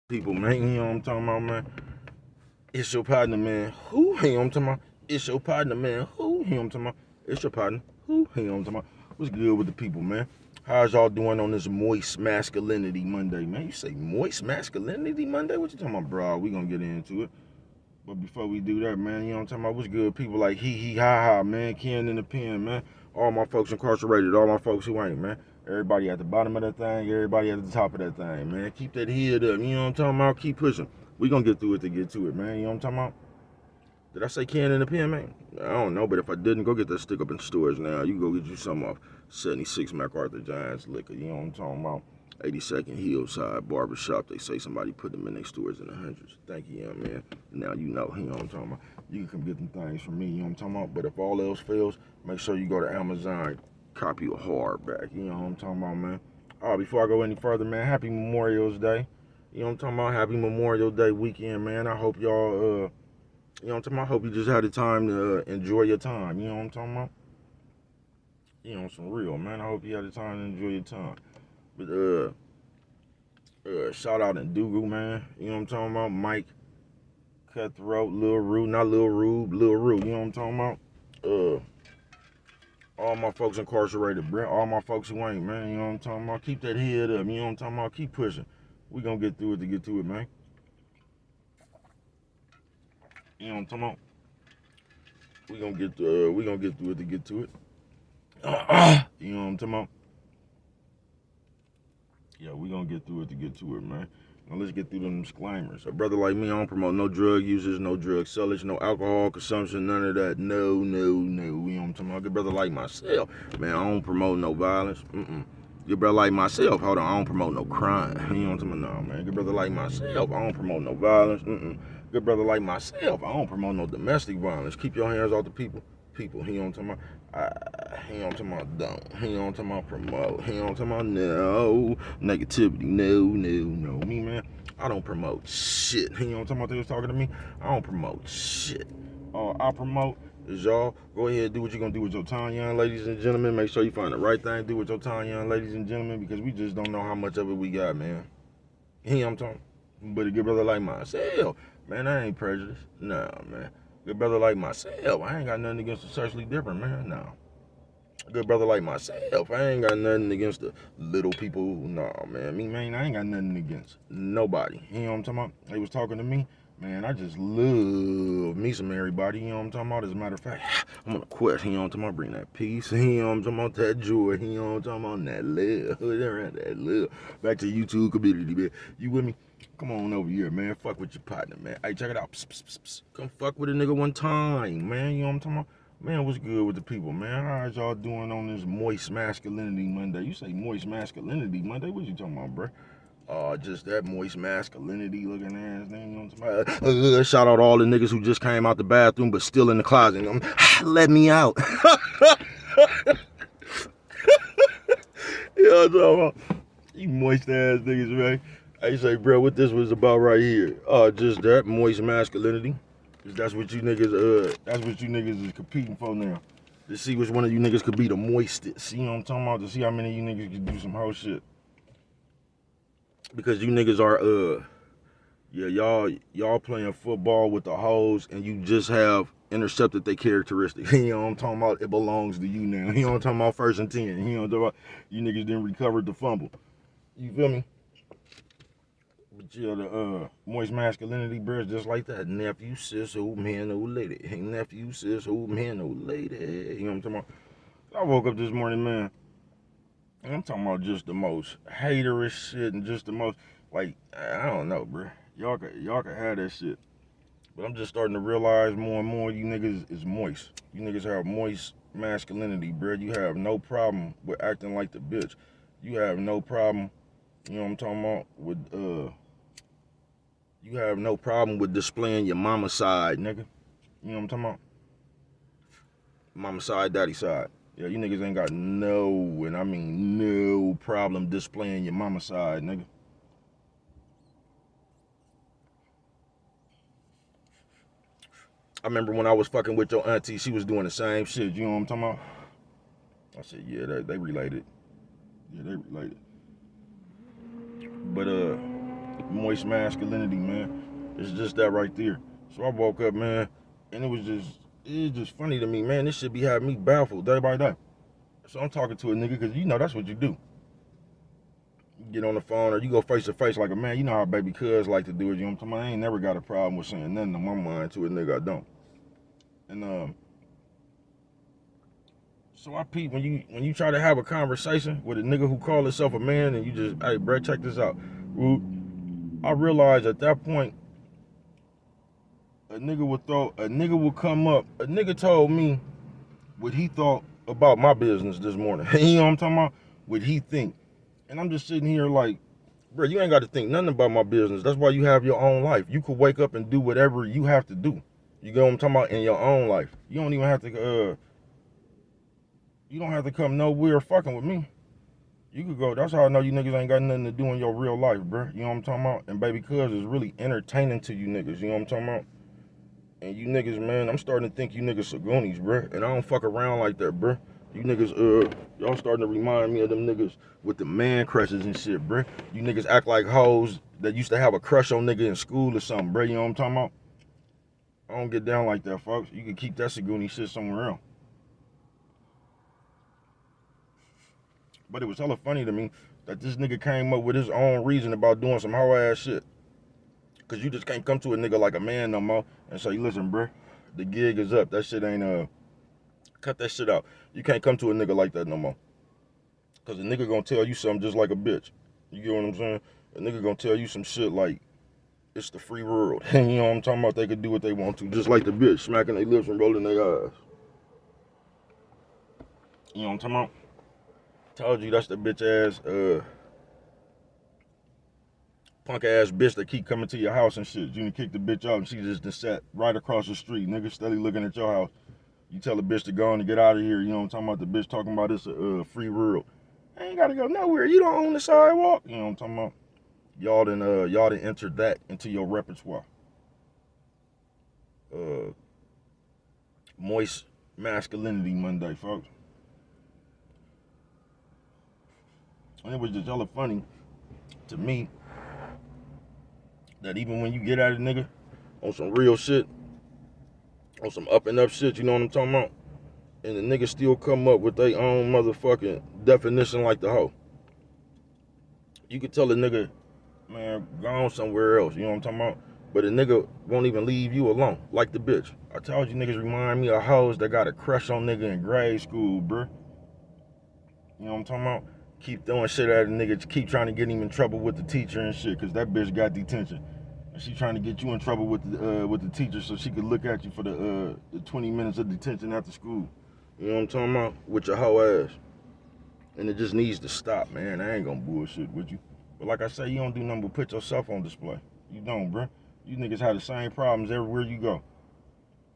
People, man, you know what I'm talking about, man? It's your partner, man. Who? You know what I'm talking about? It's your partner, man. Who? You know what I'm talking about? It's your partner. Who? You know what I'm talking about? What's good with the people, man? How's y'all doing on this moist masculinity Monday, man? You say moist masculinity Monday? What you talking about, bro? We gonna get into it. But before we do that, man, you know what I'm talking about? What's good? People like hee ha ha, man. Ken in the pen, man. All my folks incarcerated, all my folks who ain't, man. Everybody at the bottom of that thing, everybody at the top of that thing, man. Keep that head up, you know what I'm talking about? Keep pushing. We gonna get through it to get to it, man. You know what I'm talking about? Did I say Ken in the pen, man? I don't know, but if I didn't, go get that stick up in stores now. You can go get you some off 76 MacArthur Giants liquor. You know what I'm talking about? 82nd Hillside Barbershop. They say somebody put them in their stores in the hundreds. Thank you, young man. Now you know what I'm talking about. You can come get them things from me, you know what I'm talking about? But if all else fails, make sure you go to Amazon, copy a hardback. You know what I'm talking about, man? Before I go any further, man, happy Memorial Day. You know what I'm talking about? Happy Memorial Day weekend, man. I hope y'all, you know what I'm talking about? I hope you just had the time to enjoy your time. You know what I'm talking about? You know, some real, man. I hope you had the time to enjoy your time. But, shout out in Dougal, man. You know what I'm talking about? Mike, Cutthroat, Lil Rue, not Lil Rube, Lil Rue. You know what I'm talking about? Uh, all my folks incarcerated, bro. All my folks who ain't, man. You know what I'm talking about? Keep that head up. You know what I'm talking about? Keep pushing. We gonna get through it to get to it, man. You know what I'm talking about? We gonna get through it to get to it. You know what I'm talking about? Yeah, we gonna get through it to get to it, man. Now let's get through them disclaimers. A brother like me, I don't promote no drug users, no drug sellers, no alcohol consumption, none of that. No, no, no. You know what I'm talking about? Good brother like myself, man, I don't promote no violence. Good brother like myself, hold on, I don't promote no crime. You know what I'm talking about? No, man. Good brother like myself, I don't promote no violence. Good brother like myself, I don't promote no domestic violence. Keep your hands off the people. People, you know what I'm talking about? He on talking about don't. He on talking about promote. He on talking about no negativity. No, no, no. Me, man, I don't promote shit. He on talking about they was talking to me. I don't promote shit. All I promote is y'all go ahead do what you're gonna do with your time, young ladies and gentlemen. Make sure you find the right thing to do with your time, young ladies and gentlemen, because we just don't know how much of it we got, man. He I'm talking. But a good brother like myself, man, I ain't prejudiced. Nah, man. Good brother like myself, I ain't got nothing against the sexually different, man. No. Good brother like myself, I ain't got nothing against the little people. No, man. Me, man, I ain't got nothing against nobody. You know what I'm talking about? They was talking to me. Man, I just love me some everybody. You know what I'm talking about? As a matter of fact, I'm on a quest. You know what I'm talking about? Bring that peace. You know what I'm talking about? That joy. You know what I'm talking about? That love. That love. Back to YouTube community, man. You with me? Come on over here, man. Fuck with your partner, man. Hey, check it out. Psst, psst, psst. Come fuck with a nigga one time, man. You know what I'm talking about? Man, what's good with the people, man? How's y'all doing on this moist masculinity Monday? You say moist masculinity Monday? What you talking about, bro? Just that moist masculinity looking ass thing. You know what I'm talking about? Shout out to all the niggas who just came out the bathroom but still in the closet. Let me out. Yeah, I'm talking about. You moist ass niggas, man. I say, bro, what this was about right here? Just that moist masculinity. That's what you niggas, that's what you niggas is competing for now. To see which one of you niggas could be the moistest. You know what I'm talking about? To see how many of you niggas can do some whole shit. Because you niggas are, yeah, y'all playing football with the hoes and you just have intercepted their characteristics. You know what I'm talking about? It belongs to you now. You know what I'm talking about? First and 10. You know what I'm talking about? You niggas didn't recover the fumble. You feel me? But yeah, the moist masculinity, bro, is just like that. Nephew, sis, old man, old lady. Hey, nephew, sis, old man, old lady. You know what I'm talking about? I woke up this morning, man. And I'm talking about just the most haterish shit and just the most, like, I don't know, bro. Y'all can have that shit. But I'm just starting to realize more and more you niggas is moist. You niggas have moist masculinity, bro. You have no problem with acting like the bitch. You have no problem, you know what I'm talking about, with, you have no problem with displaying your mama side, nigga. You know what I'm talking about? Mama side, daddy side. Yeah, you niggas ain't got no, and I mean no problem displaying your mama side, nigga. I remember when I was fucking with your auntie, she was doing the same shit. You know what I'm talking about? I said, yeah, they related. Yeah, they related. But Moist masculinity, man. It's just that right there. So I woke up, man, and it was just funny to me, man. This shit be having me baffled day by day. So I'm talking to a nigga because that's what you do. You get on the phone or you go face to face like a man. You know how baby cuz like to do it. You know what I'm talking about? I ain't never got a problem with saying nothing to my mind to a nigga I don't. And so I peep when you try to have a conversation with a nigga who call himself a man and you just, hey, bro, check this out. I realized at that point a nigga would come up. A nigga told me what he thought about my business this morning. You know what I'm talking about? What he think. And I'm just sitting here like, bro, you ain't got to think nothing about my business. That's why you have your own life. You could wake up and do whatever you have to do. You get what I'm talking about? In your own life. You don't even have to you don't have to come nowhere fucking with me. You could go. That's how I know you niggas ain't got nothing to do in your real life, bro. You know what I'm talking about? And baby cuz is really entertaining to you niggas. You know what I'm talking about? And you niggas, man, I'm starting to think you niggas are goonies, bro. And I don't fuck around like that, bro. You niggas, y'all starting to remind me of them niggas with the man crushes and shit, bro. You niggas act like hoes that used to have a crush on nigga in school or something, bro. You know what I'm talking about? I don't get down like that, folks. You can keep that Sagoonie shit somewhere else. But it was hella funny to me that this nigga came up with his own reason about doing some hoe ass shit. Cause you just can't come to a nigga like a man no more and say, listen, bro, the gig is up. That shit ain't cut that shit out. You can't come to a nigga like that no more. Cause a nigga gonna tell you something just like a bitch. You get what I'm saying? A nigga gonna tell you some shit like it's the free world. And you know what I'm talking about? They could do what they want to, just like the bitch, smacking their lips and rolling their eyes. You know what I'm talking about? Told you that's the bitch ass, punk ass bitch that keep coming to your house and shit. You can kick the bitch out and she just sat right across the street. Nigga steady looking at your house. You tell the bitch to go on and get out of here. You know what I'm talking about? The bitch talking about it's a free world. I ain't gotta go nowhere. You don't own the sidewalk. You know what I'm talking about? Y'all done entered that into your repertoire. Moist masculinity Monday, folks. And it was just hella funny to me that even when you get at a nigga on some real shit, on some up and up shit, you know what I'm talking about? And the niggas still come up with their own motherfucking definition like the hoe. You could tell a nigga, man, go on somewhere else, you know what I'm talking about? But a nigga won't even leave you alone, like the bitch. I told you niggas remind me of hoes that got a crush on nigga in grade school, bruh. You know what I'm talking about? Keep throwing shit at a nigga, keep trying to get him in trouble with the teacher and shit, cause that bitch got detention. And she trying to get you in trouble with the teacher so she could look at you for the 20 minutes of detention after school. You know what I'm talking about? With your hoe ass. And it just needs to stop, man. I ain't gonna bullshit with you. But like I say, you don't do nothing but put yourself on display. You don't, bruh. You niggas have the same problems everywhere you go.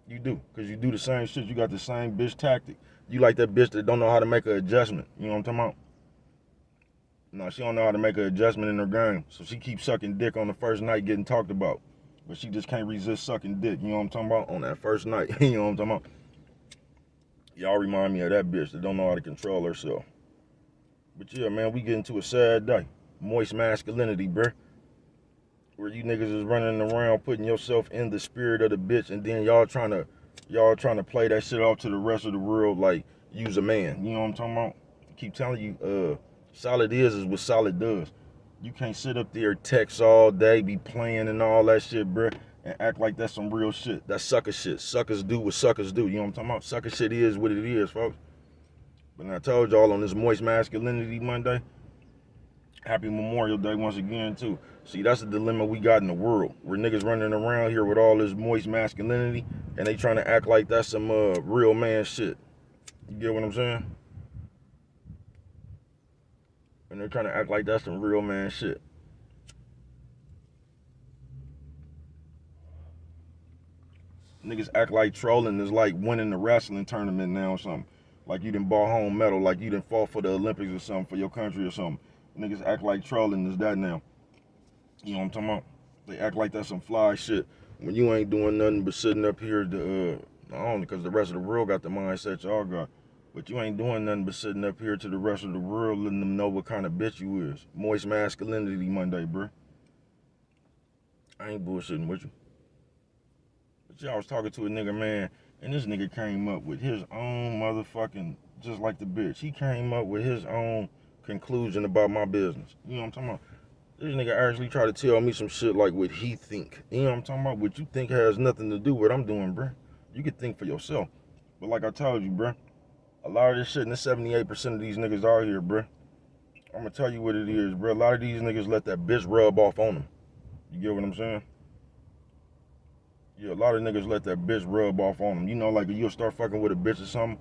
You do, because you do the same shit. You got the same bitch tactic. You like that bitch that don't know how to make an adjustment. You know what I'm talking about? No, she don't know how to make an adjustment in her game. So she keeps sucking dick on the first night getting talked about. But she just can't resist sucking dick. You know what I'm talking about? On that first night. You know what I'm talking about? Y'all remind me of that bitch that don't know how to control herself. But yeah, man, we get into a sad day. Moist masculinity, bruh. Where you niggas is running around putting yourself in the spirit of the bitch, and then y'all trying to play that shit off to the rest of the world like you's a man. You know what I'm talking about? I keep telling you, solid is what solid does. You can't sit up there, text all day, be playing and all that shit, bruh, and act like that's some real shit. That's sucker shit. Suckers do what suckers do. You know what I'm talking about? Sucker shit is what it is, folks. But I told y'all on this Moist Masculinity Monday, happy Memorial Day once again, too. See, that's the dilemma we got in the world, where niggas running around here with all this moist masculinity, and they trying to act like that's some real man shit. You get what I'm saying? And they're trying to act like that's some real man shit. Niggas act like trolling is like winning the wrestling tournament now or something. Like you done bought home medal, like you done fought for the Olympics or something, for your country or something. Niggas act like trolling is that now. You know what I'm talking about? They act like that's some fly shit when you ain't doing nothing but sitting up here to, not only because the rest of the world got the mindset y'all got, but you ain't doing nothing but sitting up here to the rest of the world letting them know what kind of bitch you is. Moist masculinity Monday, bruh. I ain't bullshitting with you. But yeah, I was talking to a nigga, man, and this nigga came up with his own motherfucking, just like the bitch. He came up with his own conclusion about my business. You know what I'm talking about? This nigga actually tried to tell me some shit like what he think. You know what I'm talking about? What you think has nothing to do with what I'm doing, bruh. You can think for yourself. But like I told you, bruh, a lot of this shit, and the 78% of these niggas out here, bruh, I'm gonna tell you what it is, bruh. A lot of these niggas let that bitch rub off on them. You get what I'm saying? Yeah, a lot of niggas let that bitch rub off on them. You know, like you'll start fucking with a bitch or something,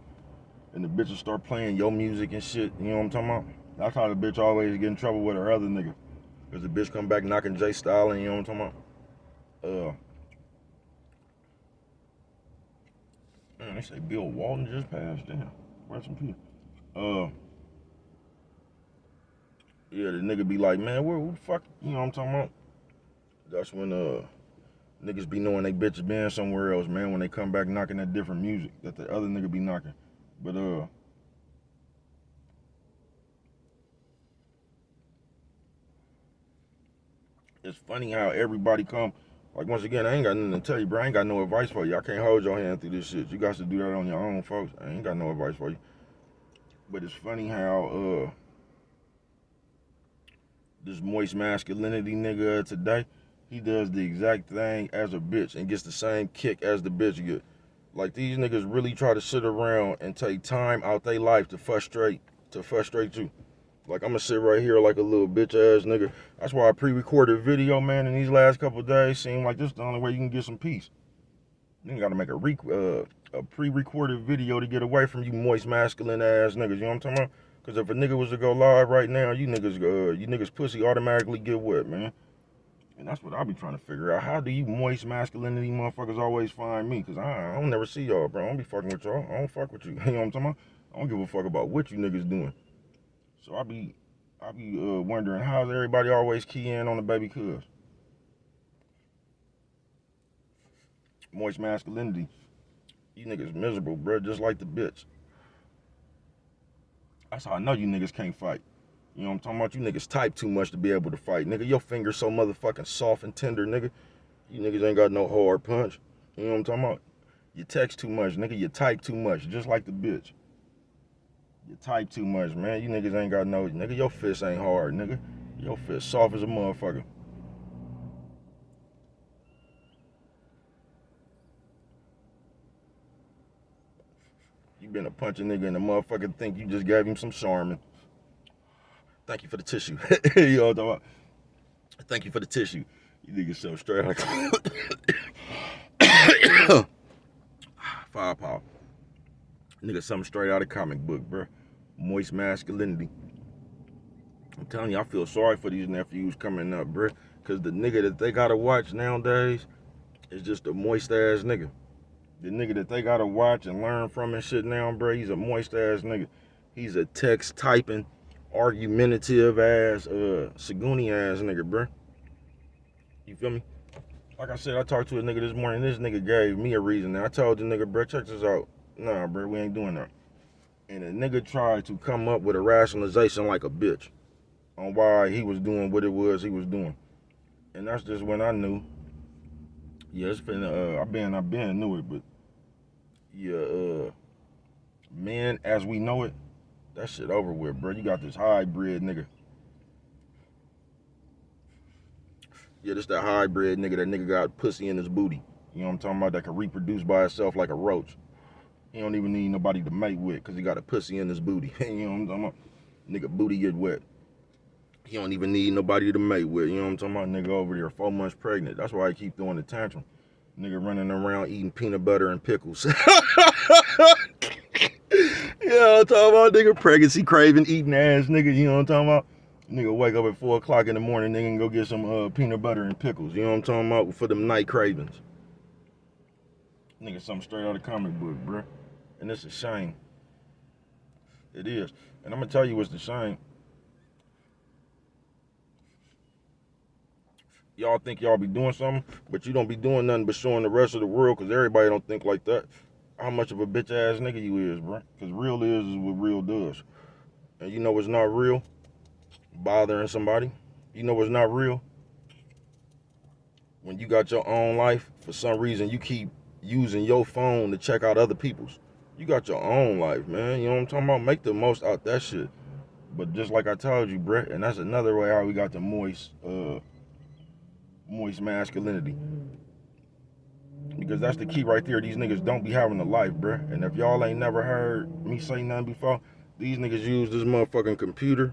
and the bitch will start playing your music and shit. You know what I'm talking about? That's how the bitch always get in trouble with her other nigga. Cause the bitch come back knocking Jay Style, and you know what I'm talking about? Man, they say Bill Walton just passed. Damn, rest in peace. Yeah, the nigga be like, man, who the fuck? You know what I'm talking about? That's when niggas be knowing they bitches been somewhere else, man. When they come back knocking that different music that the other nigga be knocking. But it's funny how everybody come. Like once again, I ain't got nothing to tell you, bro. I ain't got no advice for you. I can't hold your hand through this shit. You got to do that on your own, folks. I ain't got no advice for you. But it's funny how this moist masculinity nigga today, he does the exact thing as a bitch and gets the same kick as the bitch get. Like these niggas really try to sit around and take time out their life to frustrate you. Like I'm gonna sit right here like a little bitch ass nigga. That's why I pre-recorded video, man, in these last couple of days. Seemed like this is the only way you can get some peace. You gotta make a pre-recorded video to get away from you moist masculine ass niggas. You know what I'm talking about? Cause if a nigga was to go live right now, you niggas pussy automatically get wet, man. And that's what I be trying to figure out. How do you moist masculinity motherfuckers always find me? Cause I don't never see y'all, bro. I don't be fucking with y'all. I don't fuck with you. You know what I'm talking about? I don't give a fuck about what you niggas doing. So I be wondering how's everybody always key in on the baby cuz. Moist masculinity. You niggas miserable, bro, just like the bitch. That's how I know you niggas can't fight. You know what I'm talking about? You niggas type too much to be able to fight. Nigga, your fingers so motherfucking soft and tender, nigga. You niggas ain't got no hard punch. You know what I'm talking about? You text too much, nigga. You type too much, just like the bitch. You type too much, man. You niggas ain't got no, nigga, your fist ain't hard, nigga. Your fist soft as a motherfucker. You been a punch a nigga and the motherfucker think you just gave him some Charmin. Thank you for the tissue. You know what I'm talking about? Thank you for the tissue. You niggas so straight like firepower. Nigga something straight out of comic book, bro. Moist masculinity. I'm telling you, I feel sorry for these nephews coming up, bro. Cause the nigga that they gotta watch nowadays is just a moist ass nigga. The nigga that they gotta watch and learn from and shit now, bro, he's a moist ass nigga. He's a text typing, argumentative ass, Saguni ass nigga, bro. You feel me? Like I said, I talked to a nigga this morning. This nigga gave me a reason. And I told the nigga, bro, check this out. Nah, bro, we ain't doing that. And the nigga tried to come up with a rationalization like a bitch on why he was doing what it was he was doing. And that's just when I knew. Yeah, it's been I've been knew it, but yeah, men as we know it, that shit over with, bro. You got this hybrid nigga. Yeah, this that hybrid nigga. That nigga got pussy in his booty. You know what I'm talking about? That can reproduce by itself like a roach. He don't even need nobody to mate with because he got a pussy in his booty. You know what I'm talking about? Nigga booty get wet. He don't even need nobody to mate with. You know what I'm talking about? Nigga over there 4 months pregnant. That's why I keep throwing the tantrum. Nigga running around eating peanut butter and pickles. Yeah, I'm talking about nigga pregnancy craving eating ass nigga. You know what I'm talking about? Nigga wake up at 4 o'clock in the morning, nigga, and go get some peanut butter and pickles. You know what I'm talking about? For them night cravings. Nigga, something straight out of comic book, bruh. And it's a shame. It is. And I'm gonna tell you what's the shame. Y'all think y'all be doing something, but you don't be doing nothing but showing the rest of the world because everybody don't think like that. How much of a bitch ass nigga you is, bro. Because real is what real does. And you know what's not real? Bothering somebody. You know what's not real? When you got your own life, for some reason you keep using your phone to check out other people's. You got your own life, man. You know what I'm talking about? Make the most out that shit. But just like I told you, Brett, and that's another way how we got the moist masculinity. Because that's the key right there. These niggas don't be having a life, bruh. And if y'all ain't never heard me say nothing before, these niggas use this motherfucking computer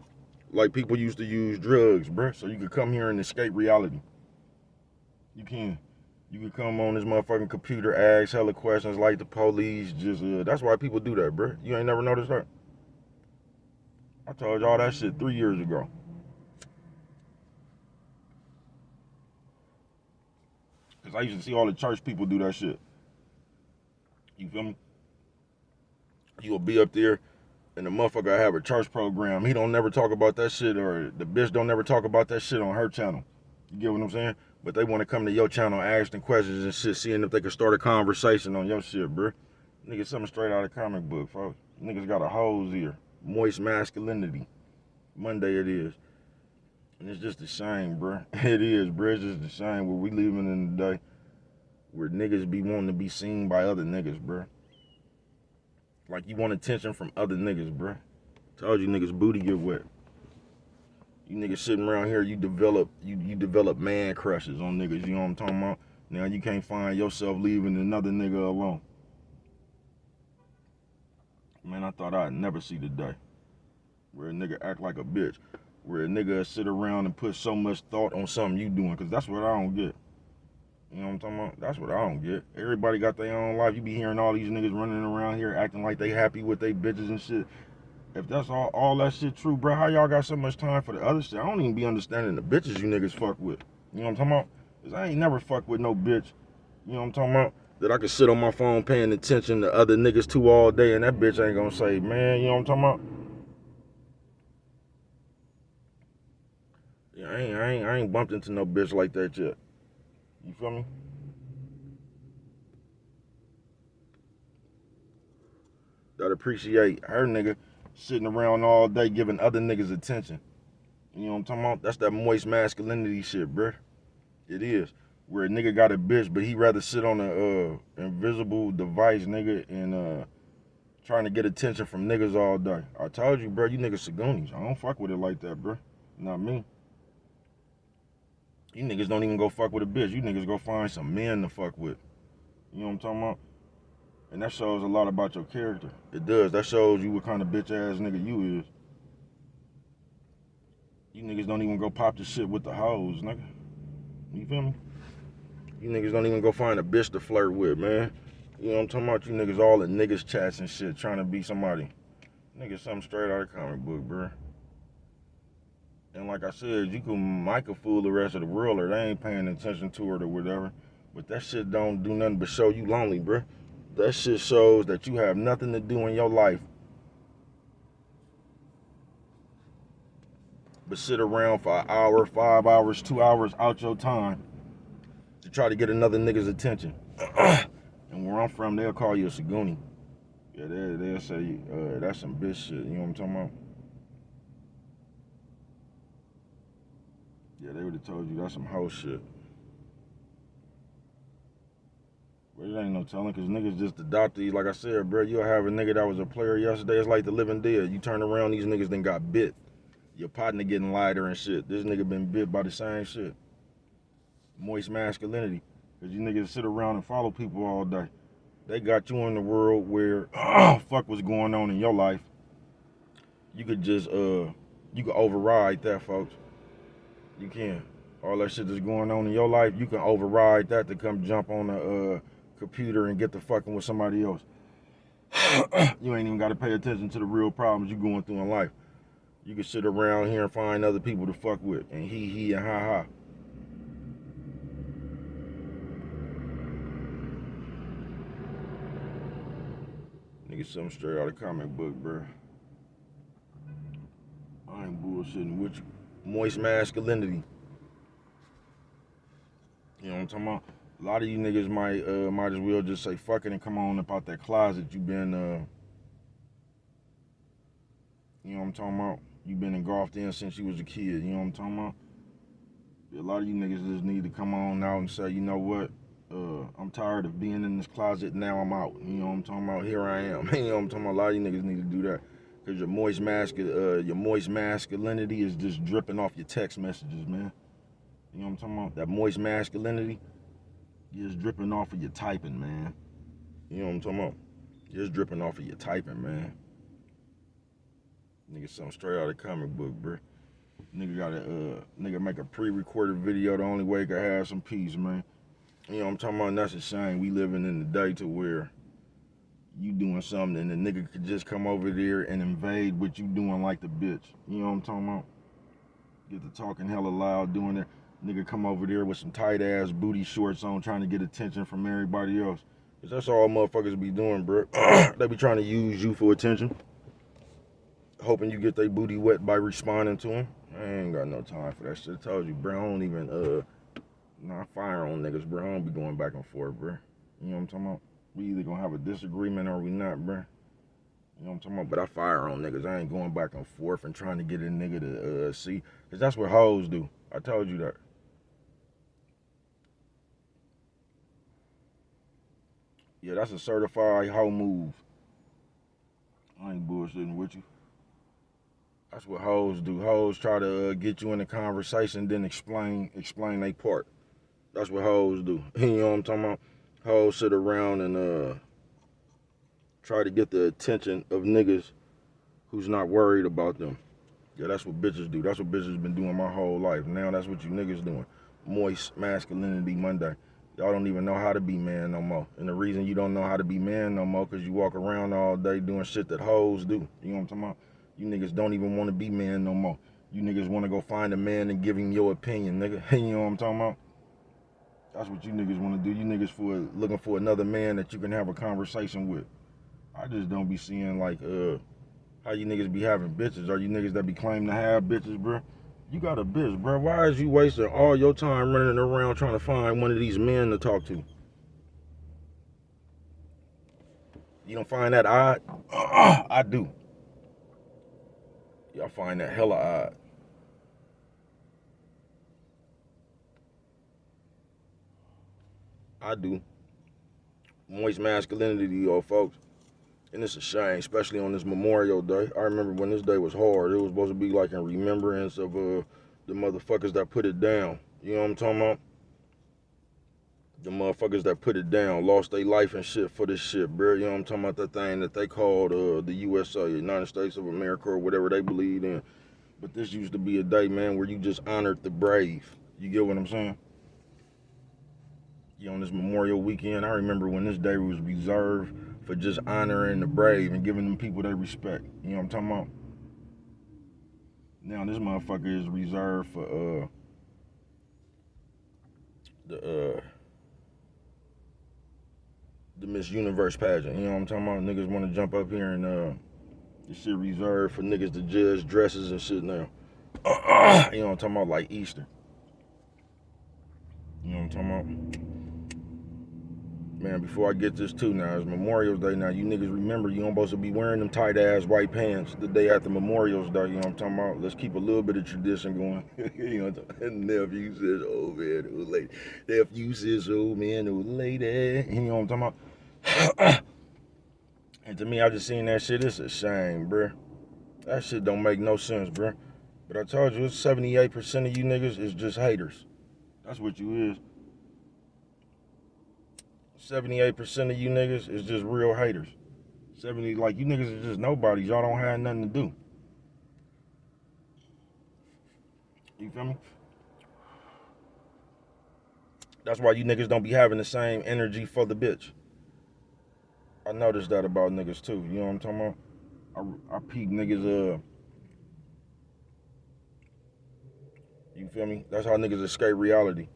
like people used to use drugs, bruh. So you could come here and escape reality. You can. You could come on this motherfucking computer, ask hella questions like the police. Just that's why people do that, bruh. You ain't never noticed that? I told y'all that shit 3 years ago. Because I used to see all the church people do that shit. You feel me? You'll be up there and the motherfucker have a church program. He don't never talk about that shit, or the bitch don't never talk about that shit on her channel. You get what I'm saying? But they want to come to your channel asking questions and shit, seeing if they can start a conversation on your shit, bro. Niggas something straight out of comic book, folks. Niggas got a hose here. Moist masculinity. Monday it is. And it's just a shame, bro. It is, bro. It's just a shame where we living in the day where niggas be wanting to be seen by other niggas, bro. Like you want attention from other niggas, bro. Told you niggas booty get wet. You niggas sitting around here, you develop man crushes on niggas, you know what I'm talking about? Now you can't find yourself leaving another nigga alone. Man, I thought I'd never see the day where a nigga act like a bitch, where a nigga sit around and put so much thought on something you doing, because that's what I don't get. You know what I'm talking about? That's what I don't get. Everybody got their own life. You be hearing all these niggas running around here acting like they happy with they bitches and shit. If that's all that shit true, bro, how y'all got so much time for the other shit? I don't even be understanding the bitches you niggas fuck with. You know what I'm talking about? Because I ain't never fuck with no bitch, you know what I'm talking about, that I could sit on my phone paying attention to other niggas to all day, and that bitch ain't gonna say, man, you know what I'm talking about? Yeah, I ain't bumped into no bitch like that yet. You feel me? That appreciate her nigga sitting around all day giving other niggas attention. You know what I'm talking about? That's that moist masculinity shit, bruh. It is. Where a nigga got a bitch, but he rather sit on a invisible device, nigga, and trying to get attention from niggas all day. I told you, bro, you niggas sagoonies. I don't fuck with it like that, bro. Not me. You niggas don't even go fuck with a bitch. You niggas go find some men to fuck with. You know what I'm talking about? And that shows a lot about your character. It does. That shows you what kind of bitch ass nigga you is. You niggas don't even go pop the shit with the hoes, nigga. You feel me? You niggas don't even go find a bitch to flirt with, man. You know what I'm talking about? You niggas all in niggas chats and shit, trying to be somebody. Niggas something straight out of comic book, bro. And like I said, you might fool the rest of the world, or they ain't paying attention to it or whatever. But that shit don't do nothing but show you lonely, bro. That shit shows that you have nothing to do in your life but sit around for an hour, 5 hours, 2 hours out your time to try to get another nigga's attention. And where I'm from, they'll call you a sagoonie. Yeah, they'll say that's some bitch shit. You know what I'm talking about? Yeah, they would have told you that's some hoe shit. But it ain't no telling, because niggas just adopt these. Like I said, bro, you'll have a nigga that was a player yesterday. It's like the living dead. You turn around, these niggas then got bit. Your partner getting lighter and shit. This nigga been bit by the same shit. Moist masculinity. Because you niggas sit around and follow people all day. They got you in the world where fuck what's going on in your life. You could just you could override that, folks. You can. All that shit that's going on in your life, you can override that to come jump on a computer and get to fucking with somebody else. You ain't even got to pay attention to the real problems you going through in life. You can sit around here and find other people to fuck with, and he and ha ha. Nigga, something straight out of comic book, bro. I ain't bullshitting with you. Moist masculinity. You know what I'm talking about? A lot of you niggas might as well just say fuck it and come on up out that closet you been you know what I'm talking about? You been engulfed in since you was a kid, you know what I'm talking about? A lot of you niggas just need to come on out and say, you know what? I'm tired of being in this closet. Now I'm out. You know what I'm talking about? Here I am. You know what I'm talking about? A lot of you niggas need to do that. Cause your moist masculinity is just dripping off your text messages, man. You know what I'm talking about? That moist masculinity is dripping off of your typing, man. You know what I'm talking about? Just dripping off of your typing, man. Nigga, something straight out of the comic book, bro. Nigga gotta nigga make a pre-recorded video the only way he could have some peace, man. You know what I'm talking about? And that's a shame. We living in the day to where you doing something and the nigga could just come over there and invade what you doing like the bitch. You know what I'm talking about? Get to talking hella loud, doing it. Nigga come over there with some tight ass booty shorts on, trying to get attention from everybody else. Cause that's all motherfuckers be doing, bro. They be trying to use you for attention, hoping you get their booty wet by responding to them. I ain't got no time for that shit. I told you, bro. I don't even I fire on niggas, bro. I don't be going back and forth, bro. You know what I'm talking about? We either gonna have a disagreement or we not, bro. You know what I'm talking about? But I fire on niggas. I ain't going back and forth and trying to get a nigga to see. Cause that's what hoes do. I told you that. Yeah, that's a certified hoe move. I ain't bullshitting with you. That's what hoes do. Hoes try to get you in a conversation, then explain their part. That's what hoes do. You know what I'm talking about? Hoes sit around and try to get the attention of niggas who's not worried about them. Yeah, that's what bitches do. That's what bitches been doing my whole life. Now that's what you niggas doing. Moist Masculinity Monday. Y'all don't even know how to be man no more. And the reason you don't know how to be man no more, because you walk around all day doing shit that hoes do. You know what I'm talking about? You niggas don't even want to be man no more. You niggas want to go find a man and give him your opinion, nigga. You know what I'm talking about? That's what you niggas want to do. You niggas looking for another man that you can have a conversation with. I just don't be seeing like how you niggas be having bitches. Are you niggas that be claiming to have bitches, bro? You got a bitch, bro. Why is you wasting all your time running around trying to find one of these men to talk to? You don't find that odd? I do. Y'all find that hella odd. I do. Moist masculinity, y'all folks. And it's a shame, especially on this Memorial Day. I remember when this day was hard. It was supposed to be like in remembrance of the motherfuckers that put it down. You know what I'm talking about? The motherfuckers that put it down, lost their life and shit for this shit, bro. You know what I'm talking about? That thing that they called the USA, United States of America, or whatever they believed in. But this used to be a day, man, where you just honored the brave. You get what I'm saying? On this Memorial weekend, I remember when this day was reserved for just honoring the brave and giving them people their respect. You know what I'm talking about? Now this motherfucker is reserved for the Miss Universe pageant. You know what I'm talking about? Niggas want to jump up here and this shit reserved for niggas to judge dresses and shit now. You know what I'm talking about? Like Easter. You know what I'm talking about? Man, before I get this too now, it's Memorial Day now. You niggas remember you don't supposed to be wearing them tight ass white pants the day after Memorial Day. You know what I'm talking about? Let's keep a little bit of tradition going. You know what I'm talking about? Nephew says, oh man, old lady. Nephew says, oh man, old lady. You know what I'm talking about? And to me, I just seen that shit. It's a shame, bruh. That shit don't make no sense, bruh. But I told you, it's 78% of you niggas is just haters. That's what you is. 78% of you niggas is just real haters. 70, like you niggas is just nobodies. Y'all don't have nothing to do. You feel me? That's why you niggas don't be having the same energy for the bitch. I noticed that about niggas too. You know what I'm talking about? I peep niggas, you feel me? That's how niggas escape reality.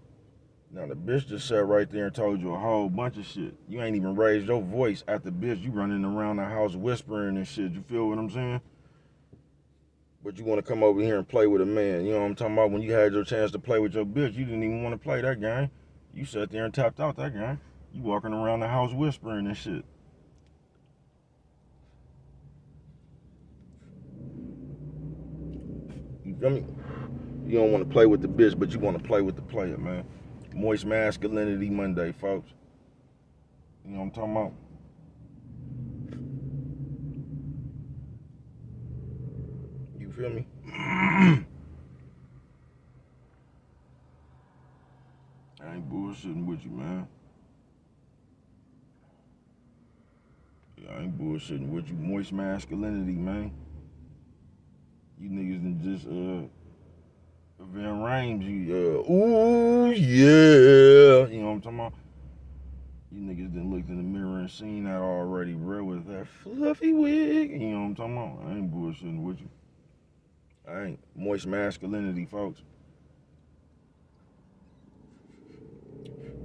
Now the bitch just sat right there and told you a whole bunch of shit. You ain't even raised your voice at the bitch. You running around the house whispering and shit. You feel what I'm saying? But you want to come over here and play with a man. You know what I'm talking about? When you had your chance to play with your bitch, you didn't even want to play that game. You sat there and tapped out that game. You walking around the house whispering and shit. You feel me? You don't want to play with the bitch, but you want to play with the player, man. Moist Masculinity Monday, folks. You know what I'm talking about? You feel me? I ain't bullshitting with you, man. Yeah, I ain't bullshitting with you. Moist Masculinity, man. You niggas done just, Van Ramsey, ooh, yeah. You know what I'm talking about? You niggas done looked in the mirror and seen that already, bro, with that fluffy wig. You know what I'm talking about? I ain't bullshitting with you. I ain't. Moist Masculinity, folks.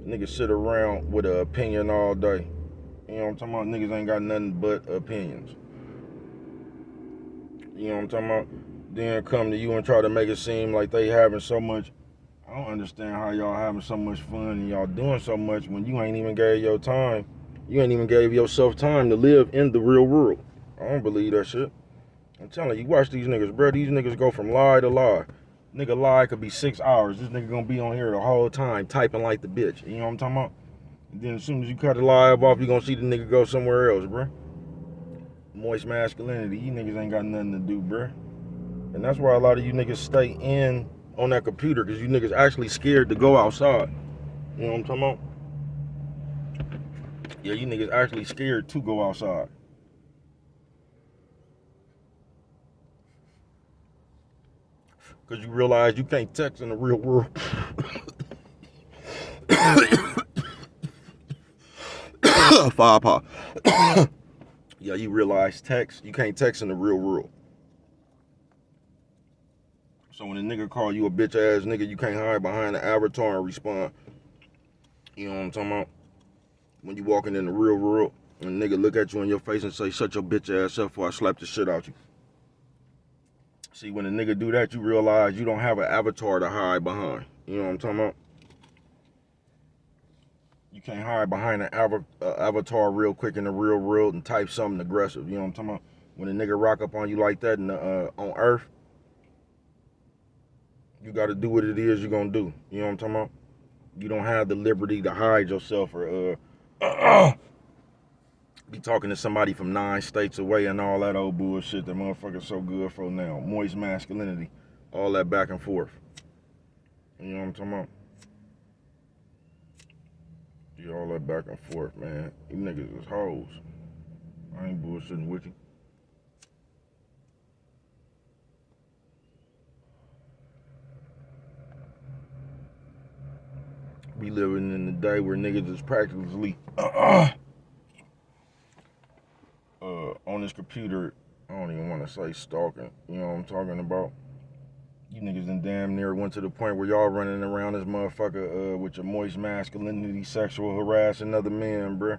Niggas sit around with an opinion all day. You know what I'm talking about? Niggas ain't got nothing but opinions. You know what I'm talking about? Then come to you and try to make it seem like they having so much. I don't understand how y'all having so much fun and y'all doing so much when you ain't even gave your time. You ain't even gave yourself time to live in the real world. I don't believe that shit. I'm telling you, watch these niggas, bro. These niggas go from lie to lie. Nigga lie could be 6 hours. This nigga gonna be on here the whole time typing like the bitch. You know what I'm talking about? And then as soon as you cut the lie off, you gonna see the nigga go somewhere else, bro. Moist Masculinity. You niggas ain't got nothing to do, bro. And that's why a lot of you niggas stay in on that computer, because you niggas actually scared to go outside. You know what I'm talking about? Yeah, you niggas actually scared to go outside. Because you realize you can't text in the real world. Five pop. Yeah, you realize you can't text in the real world. So when a nigga call you a bitch ass nigga, you can't hide behind the avatar and respond. You know what I'm talking about? When you walking in the real world, and a nigga look at you in your face and say, shut your bitch ass up before I slap the shit out you. See, when a nigga do that, you realize you don't have an avatar to hide behind. You know what I'm talking about? You can't hide behind an avatar real quick in the real world and type something aggressive. You know what I'm talking about? When a nigga rock up on you like that on Earth, you got to do what it is you're going to do. You know what I'm talking about? You don't have the liberty to hide yourself or be talking to somebody from 9 states away and all that old bullshit that motherfucker's so good for now. Moist Masculinity. All that back and forth. You know what I'm talking about? Yeah, all that back and forth, man. You niggas is hoes. I ain't bullshitting with you. We living in the day where niggas is practically on this computer. I don't even want to say stalking. You know what I'm talking about? You niggas done damn near went to the point where y'all running around this motherfucker with your moist masculinity, sexual harassing other men, bruh.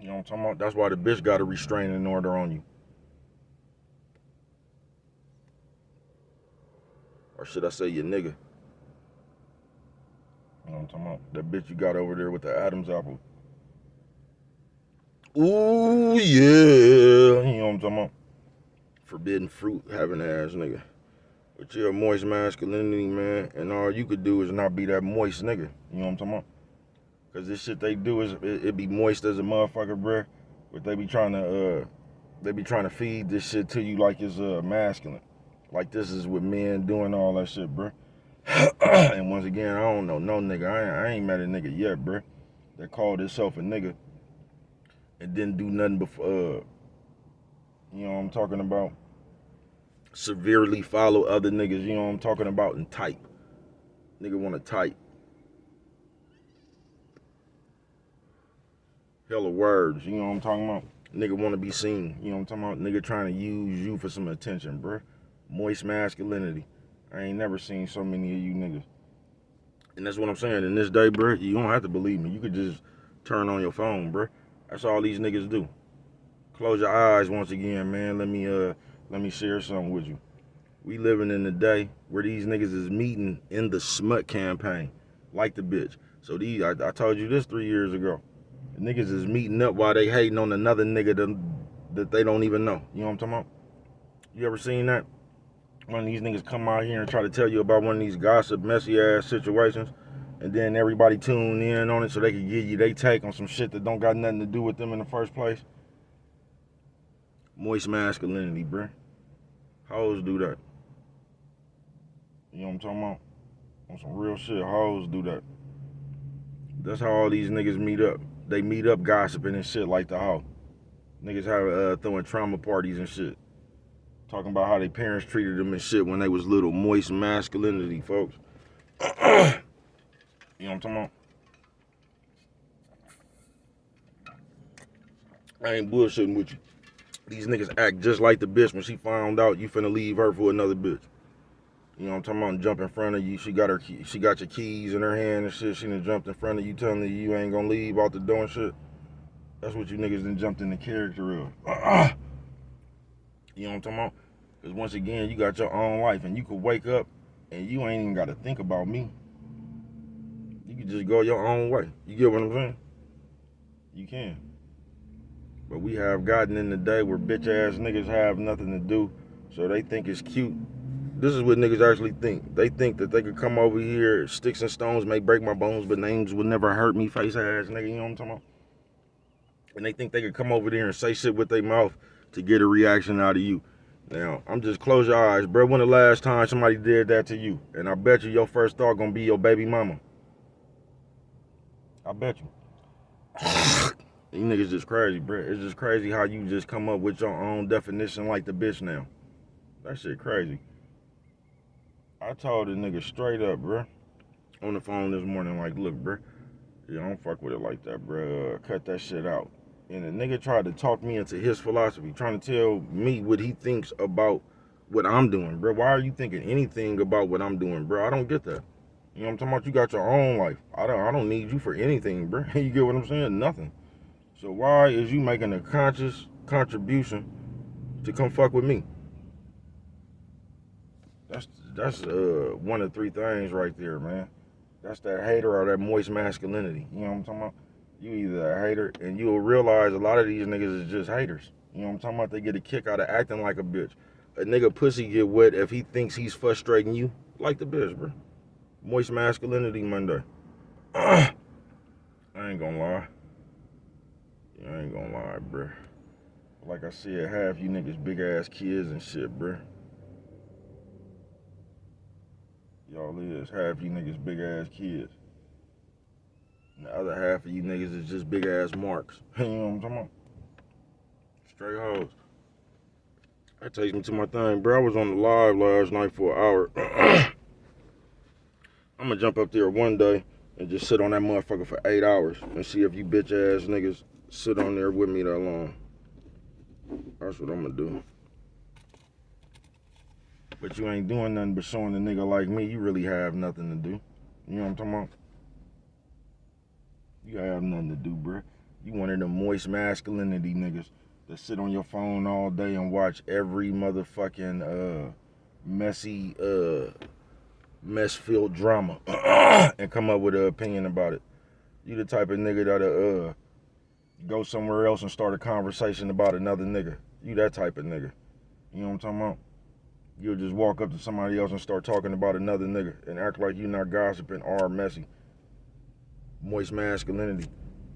You know what I'm talking about? That's why the bitch got a restraining order on you. Or should I say your nigga? You know what I'm talking about? That bitch you got over there with the Adam's apple. Ooh, yeah. You know what I'm talking about? Forbidden fruit having ass nigga. But you're a moist masculinity, man, and all you could do is not be that moist nigga. You know what I'm talking about? Because this shit they do is it be moist as a motherfucker, bruh. But they be trying to feed this shit to you like it's masculine. Like this is what men doing all that shit, bruh. And once again, I don't know no nigga. I ain't met a nigga yet, bruh, that called himself a nigga and didn't do nothing before, you know what I'm talking about? Severely follow other niggas, you know what I'm talking about, and type. Nigga wanna type. Hella words, you know what I'm talking about? Nigga wanna be seen, you know what I'm talking about? Nigga trying to use you for some attention, bruh. Moist masculinity. I ain't never seen so many of you niggas. And that's what I'm saying. In this day, bruh, you don't have to believe me. You could just turn on your phone, bruh. That's all these niggas do. Close your eyes once again, man. Let me share something with you. We living in the day where these niggas is meeting in the smut campaign, like the bitch. So I told you this 3 years ago. The niggas is meeting up while they hating on another nigga that they don't even know. You know what I'm talking about? You ever seen that? One of these niggas come out here and try to tell you about one of these gossip, messy ass situations, and then everybody tune in on it so they can give you their take on some shit that don't got nothing to do with them in the first place. Moist masculinity, bruh. Hoes do that. You know what I'm talking about? On some real shit, hoes do that. That's how all these niggas meet up. They meet up gossiping and shit like the hoe. Niggas have throwing trauma parties and shit. Talking about how their parents treated them and shit when they was little. Moist masculinity, folks. You know what I'm talking about? I ain't bullshitting with you. These niggas act just like the bitch when she found out you finna leave her for another bitch. You know what I'm talking about? Jump in front of you. She got your keys in her hand and shit. She done jumped in front of you telling you ain't gonna leave out the door and shit. That's what you niggas done jumped in the character of. You know what I'm talking about? Because once again, you got your own life and you could wake up and you ain't even got to think about me. You can just go your own way. You get what I'm saying? You can. But we have gotten in the day where bitch ass niggas have nothing to do, so they think it's cute. This is what niggas actually think. They think that they could come over here, sticks and stones may break my bones, but names would never hurt me, face ass nigga, you know what I'm talking about? And they think they could come over there and say shit with their mouth to get a reaction out of you. Now, I'm just close your eyes, bro. When the last time somebody did that to you? And I bet you your first thought gonna be your baby mama. I bet you. You niggas just crazy, bro. It's just crazy how you just come up with your own definition like the bitch now. That shit crazy. I told the nigga straight up, bro, on the phone this morning, like, look, bro, yeah, I don't fuck with it like that, bro. Cut that shit out. And the nigga tried to talk me into his philosophy, trying to tell me what he thinks about what I'm doing, bro. Why are you thinking anything about what I'm doing, bro? I don't get that. You know what I'm talking about? You got your own life. I don't need you for anything, bro. You get what I'm saying? Nothing. So why is you making a conscious contribution to come fuck with me? That's one of three things right there, man. That's that hater or that moist masculinity. You know what I'm talking about? You either a hater and you'll realize a lot of these niggas is just haters. You know what I'm talking about? They get a kick out of acting like a bitch. A nigga pussy get wet if he thinks he's frustrating you like the bitch, bro. Moist masculinity Monday. I ain't gonna lie. I ain't gonna lie, bro. Like I said, half you niggas big ass kids and shit, bro. Y'all is half you niggas big ass kids. And the other half of you niggas is just big ass marks. You know what I'm talking about? Straight hoes. That takes me to my thing, bro. I was on the live last night for an hour. I'm gonna jump up there one day and just sit on that motherfucker for 8 hours and see if you bitch ass niggas sit on there with me that long. That's what I'm gonna do. But you ain't doing nothing but showing a nigga like me you really have nothing to do. You know what I'm talking about? You have nothing to do, bruh. You one of them moist masculinity niggas that sit on your phone all day and watch every motherfucking messy mess-filled drama and come up with an opinion about it. You the type of nigga that'll go somewhere else and start a conversation about another nigga. You that type of nigga. You know what I'm talking about? You'll just walk up to somebody else and start talking about another nigga and act like you not gossiping or messy. Moist masculinity.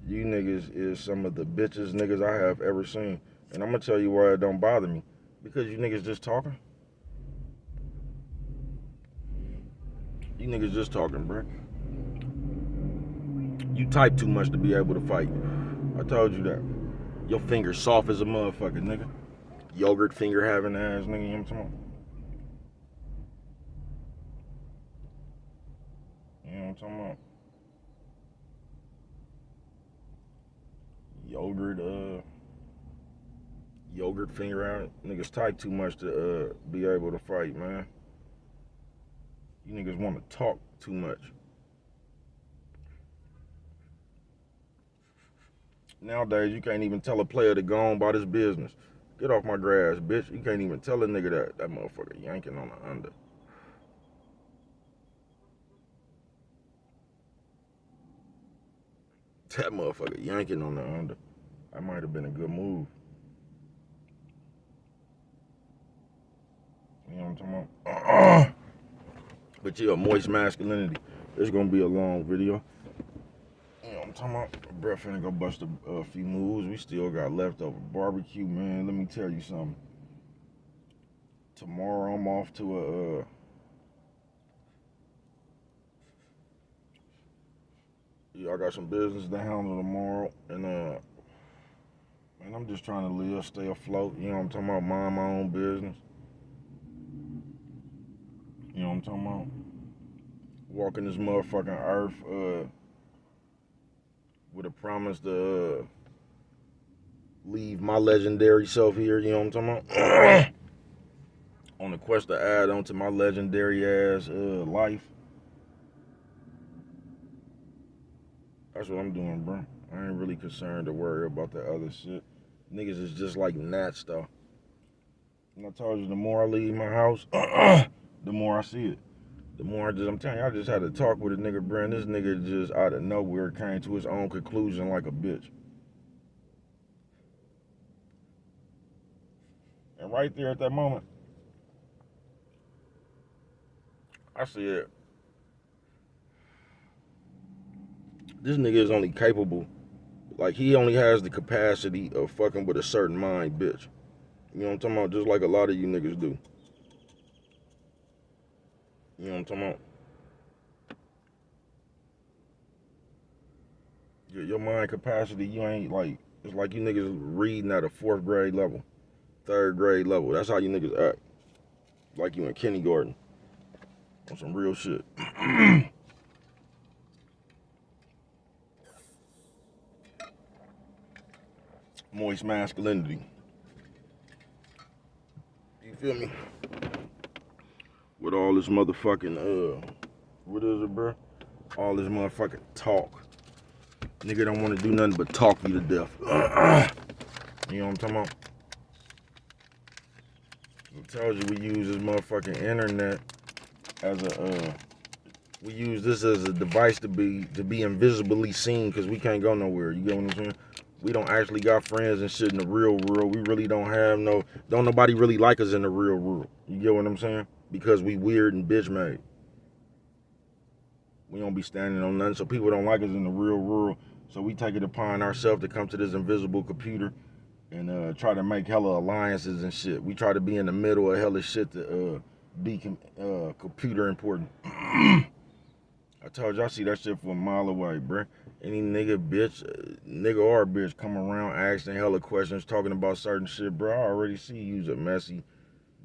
You niggas is some of the bitches niggas I have ever seen. And I'm gonna tell you why it don't bother me. Because you niggas just talking. You niggas just talking, bruh. You type too much to be able to fight. I told you that. Your finger's soft as a motherfucker, nigga. Yogurt finger having ass, nigga. You know what I'm talking about? You know what I'm talking about? Yogurt finger out. Niggas type too much to be able to fight, man. You niggas want to talk too much. Nowadays, you can't even tell a player to go on about his business. Get off my grass, bitch. You can't even tell a nigga that motherfucker yanking on the under. That motherfucker yanking on the under. That might have been a good move. You know what what I'm talking about? But yeah, moist masculinity. It's gonna be a long video. You know what I'm talking about? Bro, finna go bust a few moves. We still got leftover barbecue, man. Let me tell you something. Tomorrow I'm off to I got some business to handle tomorrow, and man, I'm just trying to live, stay afloat. You know what I'm talking about? Mind my own business. You know what I'm talking about? Walking this motherfucking earth with a promise to leave my legendary self here. You know what I'm talking about? On the quest to add on to my legendary ass life. That's what I'm doing, bro. I ain't really concerned to worry about the other shit. Niggas is just like gnats, though. And I told you, the more I leave my house, the more I see it. The more I'm telling you, I just had to talk with a nigga, bro. This nigga just out of nowhere came to his own conclusion like a bitch. And right there at that moment, I said, this nigga is only capable, like he only has the capacity of fucking with a certain mind, bitch. You know what I'm talking about? Just like a lot of you niggas do. You know what I'm talking about? Your mind capacity, you ain't like, it's like you niggas reading at a 4th grade level, 3rd grade level. That's how you niggas act. Like you in kindergarten. On some real shit. Moist masculinity. You feel me? With all this motherfucking, what is it, bro? All this motherfucking talk. Nigga don't want to do nothing but talk you to death. You know what I'm talking about? I told you we use this motherfucking internet as a, we use this as a device to be invisibly seen because we can't go nowhere. You get what I'm saying? We don't actually got friends and shit in the real world. We really don't have don't nobody really like us in the real world. You get what I'm saying? Because we weird and bitch made. We don't be standing on nothing, so people don't like us in the real world. So we take it upon ourselves to come to this invisible computer and try to make hella alliances and shit. We try to be in the middle of hella shit to be computer important. I told you I see that shit from a mile away, bruh. Any nigga, bitch, nigga or bitch come around asking hella questions, talking about certain shit, bro. I already see you's a messy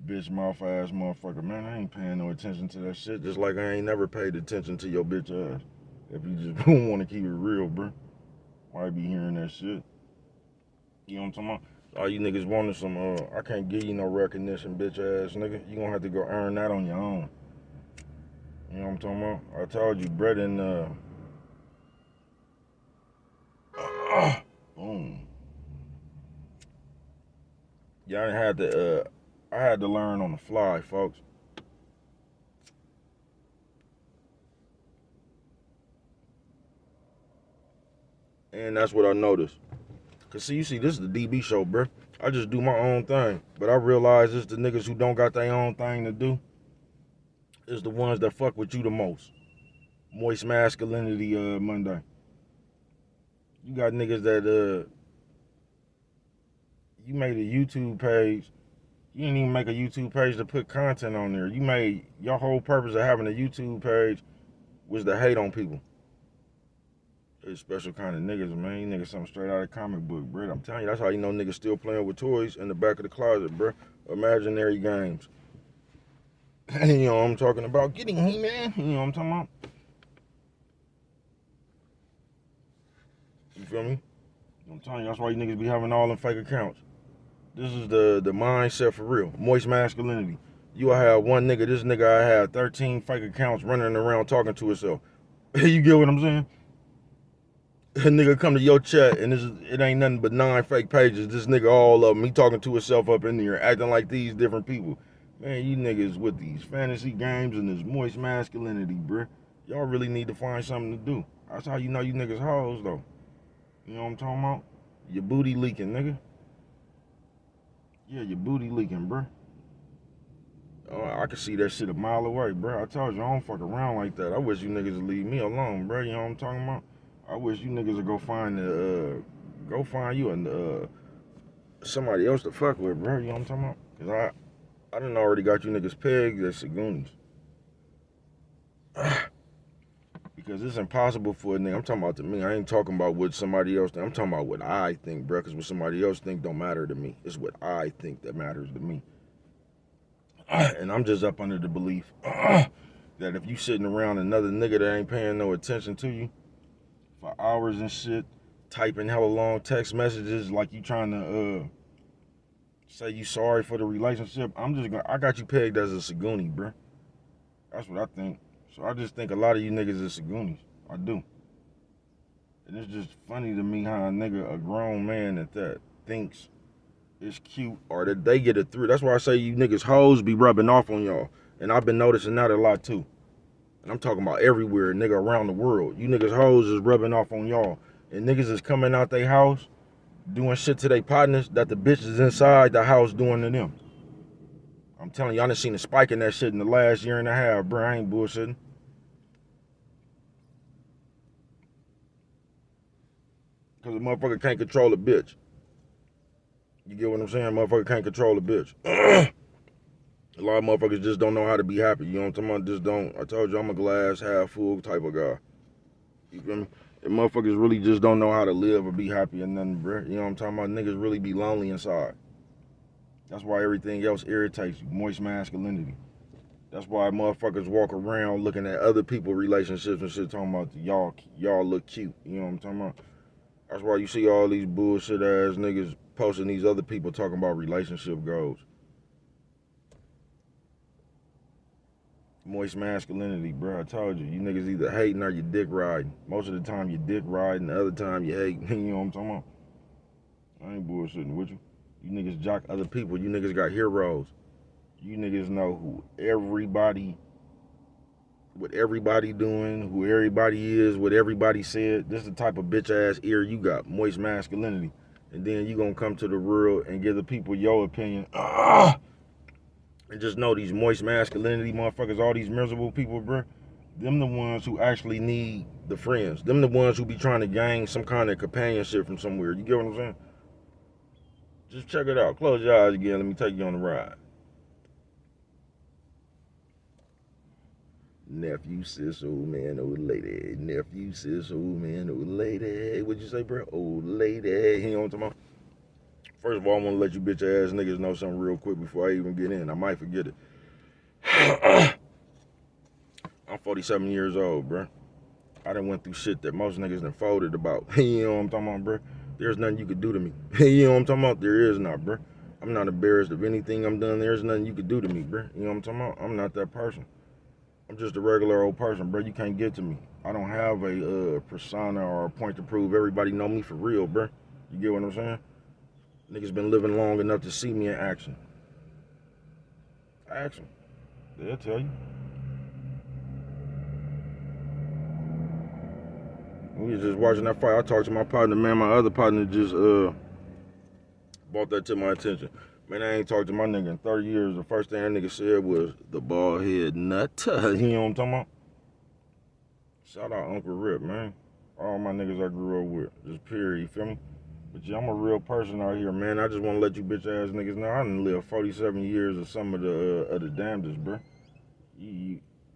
bitch mouth ass motherfucker. Man, I ain't paying no attention to that shit, just like I ain't never paid attention to your bitch ass. If you just want to keep it real, bruh. Why be hearing that shit? You know what I'm talking about? All you niggas wanted some, I can't give you no recognition, bitch ass nigga. You gonna have to go earn that on your own. You know what I'm talking about? I told you, Brett and, boom. Yeah, I had to learn on the fly, folks. And that's what I noticed. Cause see, this is the DB show, bruh. I just do my own thing. But I realize it's the niggas who don't got their own thing to do is the ones that fuck with you the most. Moist masculinity Monday. You got niggas that you made a YouTube page. You didn't even make a YouTube page to put content on there. You made your whole purpose of having a YouTube page was to hate on people. It's special kind of niggas, man. You niggas something straight out of comic book, bro. I'm telling you, that's how you know niggas still playing with toys in the back of the closet, bro. Imaginary games. You know what I'm talking about? Getting he, man. You know what I'm talking about? You feel me? I'm telling you, that's why you niggas be having all them fake accounts. This is the mindset for real. Moist masculinity. You will have one nigga, this nigga I have 13 fake accounts running around talking to himself. You get what I'm saying? A nigga come to your chat and it ain't nothing but 9 fake pages. This nigga, all of them, he talking to himself up in there, acting like these different people. Man, you niggas with these fantasy games and this moist masculinity, bruh. Y'all really need to find something to do. That's how you know you niggas hoes, though. You know what I'm talking about? Your booty leaking, nigga. Yeah, your booty leaking, bruh. I can see that shit a mile away, bro. I told you I don't fuck around like that. I wish you niggas would leave me alone, bro. You know what I'm talking about? I wish you niggas would go find you and somebody else to fuck with, bro. You know what I'm talking about? Cause I done already got you niggas pegged as Goonies. Because it's impossible for a nigga. I'm talking about to me. I ain't talking about what somebody else think. I'm talking about what I think, bro. Because what somebody else think don't matter to me. It's what I think that matters to me. And I'm just up under the belief that if you sitting around another nigga that ain't paying no attention to you for hours and shit, typing hella long text messages like you trying to say you sorry for the relationship, I got you pegged as a Saguni, bro. That's what I think. So I just think a lot of you niggas is Sagunis. I do. And it's just funny to me how a grown man at that, thinks it's cute or that they get it through. That's why I say you niggas hoes be rubbing off on y'all. And I've been noticing that a lot too. And I'm talking about everywhere, nigga, around the world. You niggas hoes is rubbing off on y'all. And niggas is coming out they house doing shit to their partners that the bitches inside the house doing to them. I'm telling you, I done seen a spike in that shit in the last year and a half, bro. I ain't bullshitting. Because a motherfucker can't control a bitch. You get what I'm saying? Motherfucker can't control a bitch. A lot of motherfuckers just don't know how to be happy. You know what I'm talking about? Just don't. I told you I'm a glass half full type of guy. You feel me? And motherfuckers really just don't know how to live or be happy and nothing, bro. You know what I'm talking about? Niggas really be lonely inside. That's why everything else irritates you. Moist masculinity. That's why motherfuckers walk around looking at other people's relationships and shit talking about y'all look cute. You know what I'm talking about? That's why you see all these bullshit ass niggas posting these other people talking about relationship goals. Moist masculinity, bro. I told you, you niggas either hating or you dick riding. Most of the time you dick riding, the other time you hate. You know what I'm talking about? I ain't bullshitting with you. You niggas jock other people. You niggas got heroes. You niggas know what everybody doing, who everybody is, what everybody said. This is the type of bitch ass ear you got. Moist masculinity. And then you gonna come to the world and give the people your opinion. And just know these moist masculinity motherfuckers, all these miserable people, bro, them the ones who actually need the friends. Them the ones who be trying to gain some kind of companionship from somewhere. You get what I'm saying? Just check it out. Close your eyes again. Let me take you on the ride. Nephew, sis, old man, old lady. Nephew, sis, old man, old lady. What'd you say, bro? Old lady. You know what I'm talking about? First of all, I want to let you bitch ass niggas know something real quick before I even get in. I might forget it. I'm 47 years old, bro. I done went through shit that most niggas done folded about. You know what I'm talking about, bro? There's nothing you could do to me. You know what I'm talking about? There is not, bro. I'm not embarrassed of anything I'm done. There's nothing you could do to me, bro. You know what I'm talking about? I'm not that person. I'm just a regular old person, bro. You can't get to me. I don't have a persona or a point to prove. Everybody know me for real, bro. You get what I'm saying? Niggas been living long enough to see me in action. Action. They'll tell you. We was just watching that fight. I talked to my partner, man. My other partner just brought that to my attention. Man, I ain't talked to my nigga in 30 years. The first thing that nigga said was the bald head nut. You know what I'm talking about? Shout out Uncle Rip, man. All my niggas I grew up with. Just period, you feel me? But yeah, I'm a real person out here, man. I just want to let you bitch ass niggas know I done lived 47 years of some of the damnedest, bro.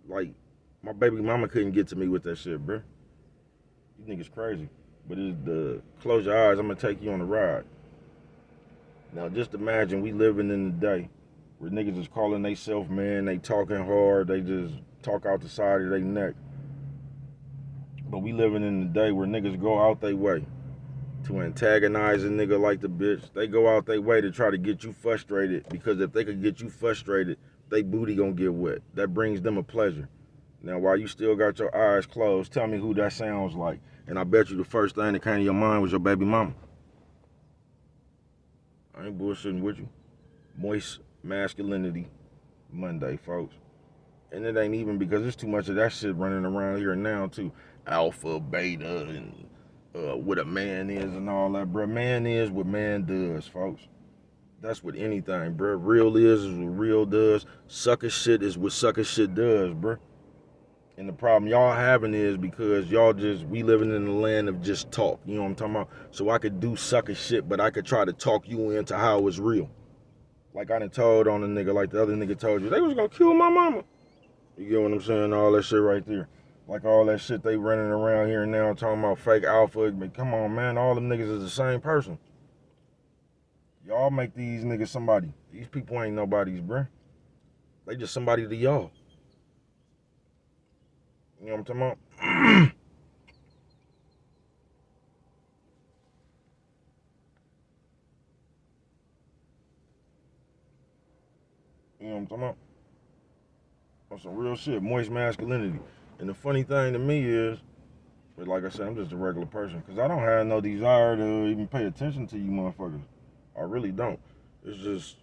Like, my baby mama couldn't get to me with that shit, bro. You niggas crazy. But it's close your eyes, I'm gonna take you on a ride. Now just imagine we living in the day where niggas is calling they self man, they talking hard, they just talk out the side of their neck. But we living in the day where niggas go out their way to antagonize a nigga like the bitch. They go out their way to try to get you frustrated, because if they could get you frustrated, they booty gonna get wet. That brings them a pleasure. Now, while you still got your eyes closed, tell me who that sounds like. And I bet you the first thing that came to your mind was your baby mama. I ain't bullshitting with you. Moist masculinity Monday, folks. And it ain't even because there's too much of that shit running around here now, too. Alpha, beta, and what a man is and all that, bro. Man is what man does, folks. That's what anything, bro. Real is what real does. Sucker shit is what sucker shit does, bro. And the problem y'all having is because we living in the land of just talk. You know what I'm talking about? So I could do sucker shit, but I could try to talk you into how it's real. Like I done told on a nigga, like the other nigga told you, they was gonna kill my mama. You get what I'm saying? All that shit right there. Like all that shit they running around here now talking about fake alpha. But come on, man, all them niggas is the same person. Y'all make these niggas somebody. These people ain't nobody's, bruh. They just somebody to y'all. You know what I'm talking about? You know what I'm talking about? On some real shit, moist masculinity. And the funny thing to me is, but like I said, I'm just a regular person. Because I don't have no desire to even pay attention to you motherfuckers. I really don't. It's just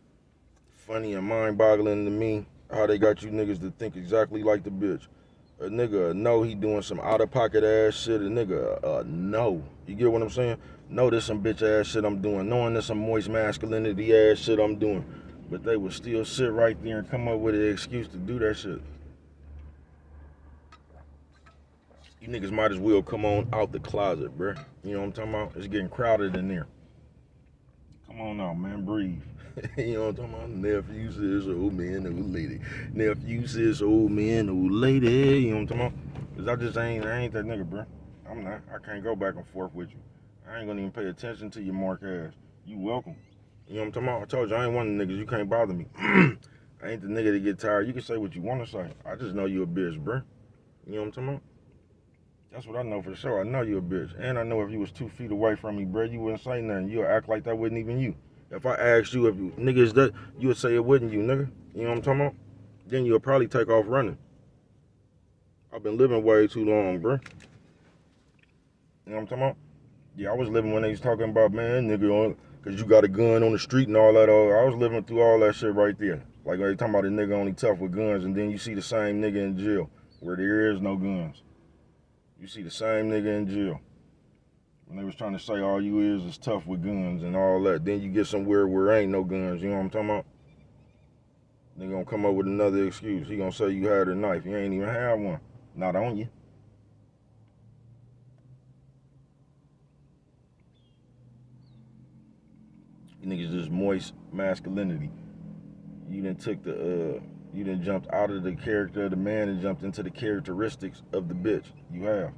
funny and mind-boggling to me how they got you niggas to think exactly like the bitch. A nigga know he doing some out-of-pocket ass shit. A nigga know. You get what I'm saying? Know there's some bitch ass shit I'm doing. Knowing there's some moist masculinity ass shit I'm doing. But they would still sit right there and come up with an excuse to do that shit. You niggas might as well come on out the closet, bruh. You know what I'm talking about? It's getting crowded in there. Come on out, man. Breathe. You know what I'm talking about? Nephew says old man, old lady. Nephew says old man, old lady. You know what I'm talking about? Cause I ain't that nigga, bruh. I'm not. I can't go back and forth with you. I ain't gonna even pay attention to your mark ass. You welcome. You know what I'm talking about? I told you I ain't one of the niggas. You can't bother me. I ain't the nigga that get tired. You can say what you want to say. I just know you a bitch, bruh. You know what I'm talking about? That's what I know for sure. I know you a bitch. And I know if you was 2 feet away from me, bro, you wouldn't say nothing. You'll act like that wasn't even you. If I asked you if you, nigga, is that, you would say it wasn't you, nigga. You know what I'm talking about? Then you'll probably take off running. I've been living way too long, bro. You know what I'm talking about? Yeah, I was living when they was talking about, man, nigga, because you got a gun on the street and all that. I was living through all that shit right there. Like they talking about a nigga only tough with guns, and then you see the same nigga in jail where there is no guns. You see the same nigga in jail. When they was trying to say all you is tough with guns and all that. Then you get somewhere where ain't no guns, you know what I'm talking about? They gonna come up with another excuse. He gonna say you had a knife. You ain't even have one. Not on you. You niggas just moist masculinity. You done took you done jumped out of the character of the man and jumped into the characteristics of the bitch. You have.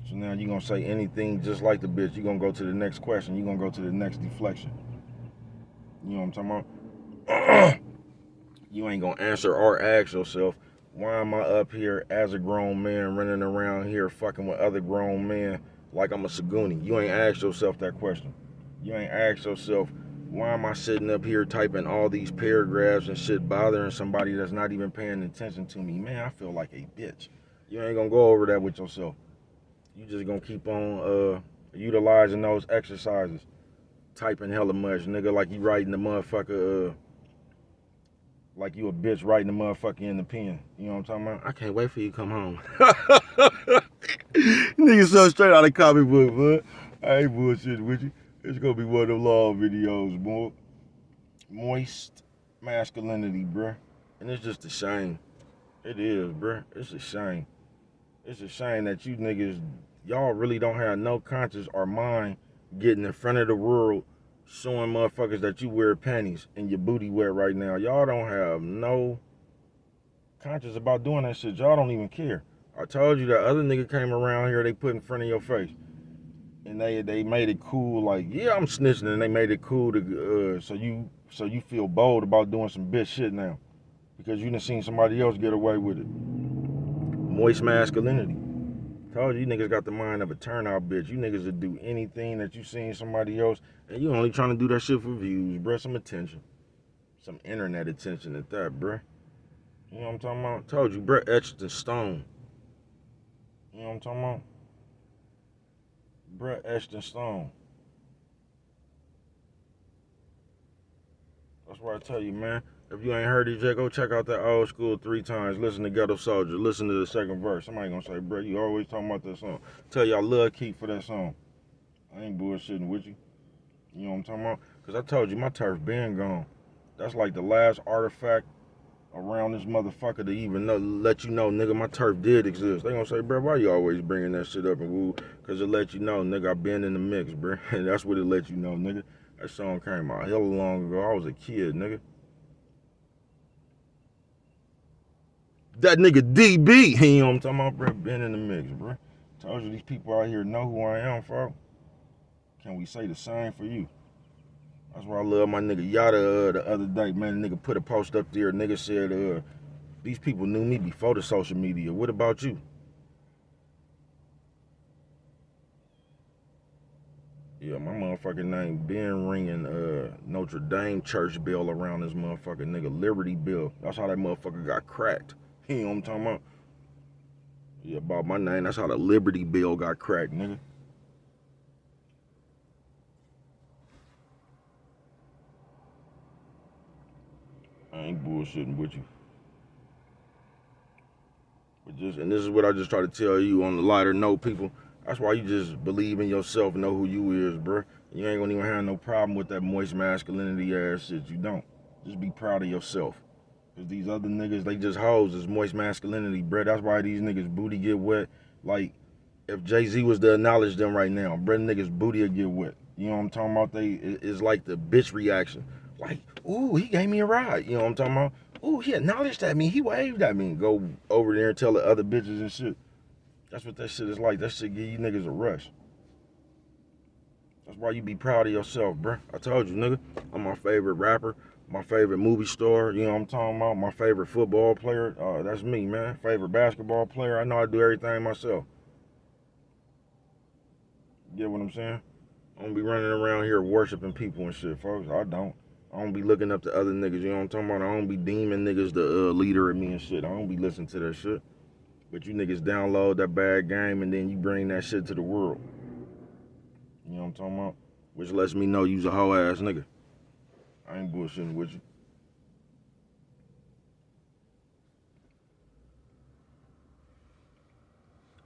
So now you gonna say anything just like the bitch. You gonna go to the next question. You gonna go to the next deflection. You know what I'm talking about? You ain't gonna answer or ask yourself, why am I up here as a grown man running around here fucking with other grown men like I'm a Saguni? You ain't asked yourself that question. You ain't asked yourself, why am I sitting up here typing all these paragraphs and shit bothering somebody that's not even paying attention to me? Man, I feel like a bitch. You ain't gonna go over that with yourself. You just gonna keep on utilizing those exercises. Typing hella much, nigga, like you writing the motherfucker, like you a bitch writing the motherfucker in the pen. You know what I'm talking about? I can't wait for you to come home. Nigga so straight out of comic book, bud. I ain't bullshitting with you. It's gonna be one of them long videos, boy. Moist masculinity, bruh. And it's just a shame. It is, bruh. It's a shame. It's a shame that you niggas, y'all really don't have no conscience or mind getting in front of the world showing motherfuckers that you wear panties and your booty wet right now. Y'all don't have no conscience about doing that shit. Y'all don't even care. I told you that other nigga came around here, they put in front of your face. And they made it cool, like, yeah, I'm snitching, and they made it cool to so you feel bold about doing some bitch shit now. Because you done seen somebody else get away with it. Moist masculinity. Told you, you niggas got the mind of a turnout bitch. You niggas would do anything that you seen somebody else, and you only trying to do that shit for views, bruh. Some attention. Some internet attention at that, bruh. You know what I'm talking about? Told you, bruh, etched in stone. You know what I'm talking about? Bruh, etched in stone. That's why I tell you, man. If you ain't heard it yet, go check out that old school 3 times. Listen to Ghetto Soldier. Listen to the second verse. Somebody gonna say, bruh, you always talking about that song. Tell you I love Keith for that song. I ain't bullshitting with you. You know what I'm talking about? Because I told you my turf been gone. That's like the last artifact around this motherfucker to even know, let you know, nigga, my turf did exist. They gonna say, bro, why you always bringing that shit up and woo? Because it let you know, nigga, I been in the mix, bro. And that's what it let you know, nigga. That song came out hella long ago. I was a kid, nigga. That nigga DB, you know what I'm talking about, bro? Been in the mix, bro. Told you these people out here know who I am, folks. Can we say the same for you? That's why I love my nigga Yada the other day, man. The nigga put a post up there. Nigga said, these people knew me before the social media. What about you? Yeah, my motherfucking name been ringing Notre Dame church bell around this motherfucking nigga Liberty Bell. That's how that motherfucker got cracked. You know what I'm talking about? Yeah, about my name. That's how the Liberty Bell got cracked, nigga. I ain't bullshitting with you. But and this is what I just try to tell you on the lighter note, people. That's why you just believe in yourself and know who you is, bruh. You ain't gonna even have no problem with that moist masculinity ass shit. You don't. Just be proud of yourself. Cause these other niggas, they just hoes. It's moist masculinity, bruh. That's why these niggas booty get wet. Like, if Jay-Z was to acknowledge them right now, bruh, niggas booty would get wet. You know what I'm talking about? It's like the bitch reaction. Like, ooh, he gave me a ride. You know what I'm talking about? Ooh, he acknowledged at me. He waved at me. Go over there and tell the other bitches and shit. That's what that shit is like. That shit give you niggas a rush. That's why you be proud of yourself, bruh. I told you, nigga. I'm my favorite rapper, my favorite movie star. You know what I'm talking about? My favorite football player. That's me, man. Favorite basketball player. I know I do everything myself. Get what I'm saying? I don't be running around here worshiping people and shit, folks. I don't. I don't be looking up to other niggas. You know what I'm talking about? I don't be deeming niggas the leader of me and shit. I don't be listening to that shit. But you niggas download that bad game and then you bring that shit to the world. You know what I'm talking about? Which lets me know you's a hoe ass nigga. I ain't bullshitting with you.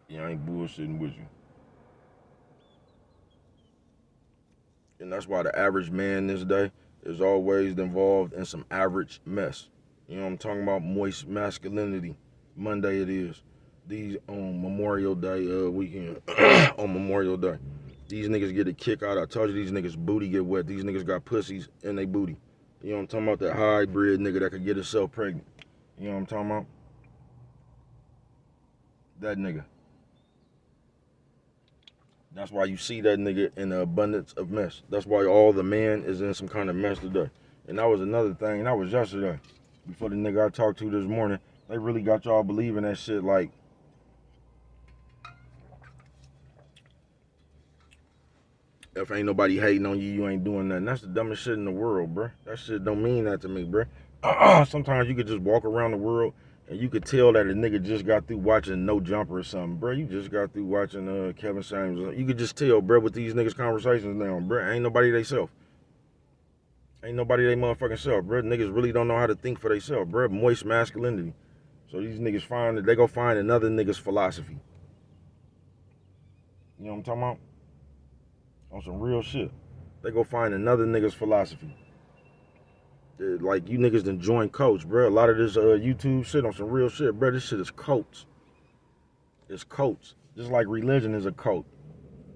Yeah, I ain't bullshitting with you. And that's why the average man this day is always involved in some average mess. You know what I'm talking about? Moist masculinity. Monday it is. These on Memorial Day weekend. On Memorial Day. These niggas get a kick out. I told you these niggas booty get wet. These niggas got pussies in they booty. You know what I'm talking about? That hybrid nigga that could get himself pregnant. You know what I'm talking about? That nigga. That's why you see that nigga in the abundance of mess. That's why all the man is in some kind of mess today. And that was another thing. That was yesterday. Before the nigga I talked to this morning, they really got y'all believing that shit like, if ain't nobody hating on you, you ain't doing nothing. That's the dumbest shit in the world, bruh. That shit don't mean that to me, bruh. Sometimes you could just walk around the world and you could tell that a nigga just got through watching No Jumper or something, bruh. You just got through watching Kevin Samuels. You could just tell, bruh, with these niggas' conversations now, bruh. Ain't nobody they self. Ain't nobody they motherfucking self, bruh. Niggas really don't know how to think for themselves, bruh. Moist masculinity. So these niggas find that they go find another nigga's philosophy. You know what I'm talking about? On some real shit. They go find another nigga's philosophy. Like, you niggas done join cults, bro. A lot of this YouTube shit on some real shit, bro. This shit is cults. It's cults. Just like religion is a cult.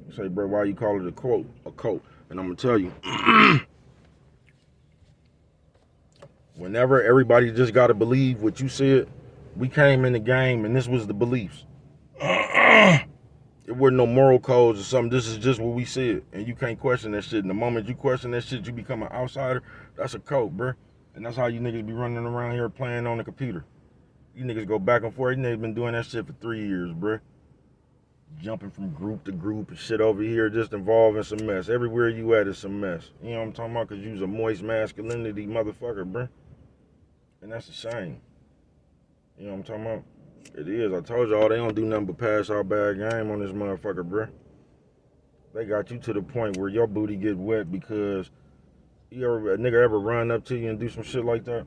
You say, bro, why you call it a quote? A cult. And I'm gonna tell you, whenever everybody just gotta believe what you said, we came in the game and this was the beliefs. It wasn't no moral codes or something. This is just what we said. And you can't question that shit. And the moment you question that shit, you become an outsider. That's a cult, bro. And that's how you niggas be running around here playing on the computer. You niggas go back and forth. You niggas been doing that shit for 3 years, bruh. Jumping from group to group and shit over here, just involved in some mess. Everywhere you at is some mess. You know what I'm talking about? Because you's a moist masculinity motherfucker, bruh. And that's a shame. You know what I'm talking about? It is. I told y'all they don't do nothing but pass our bad game on this motherfucker, bruh. They got you to the point where your booty get wet because a nigga ever run up to you and do some shit like that?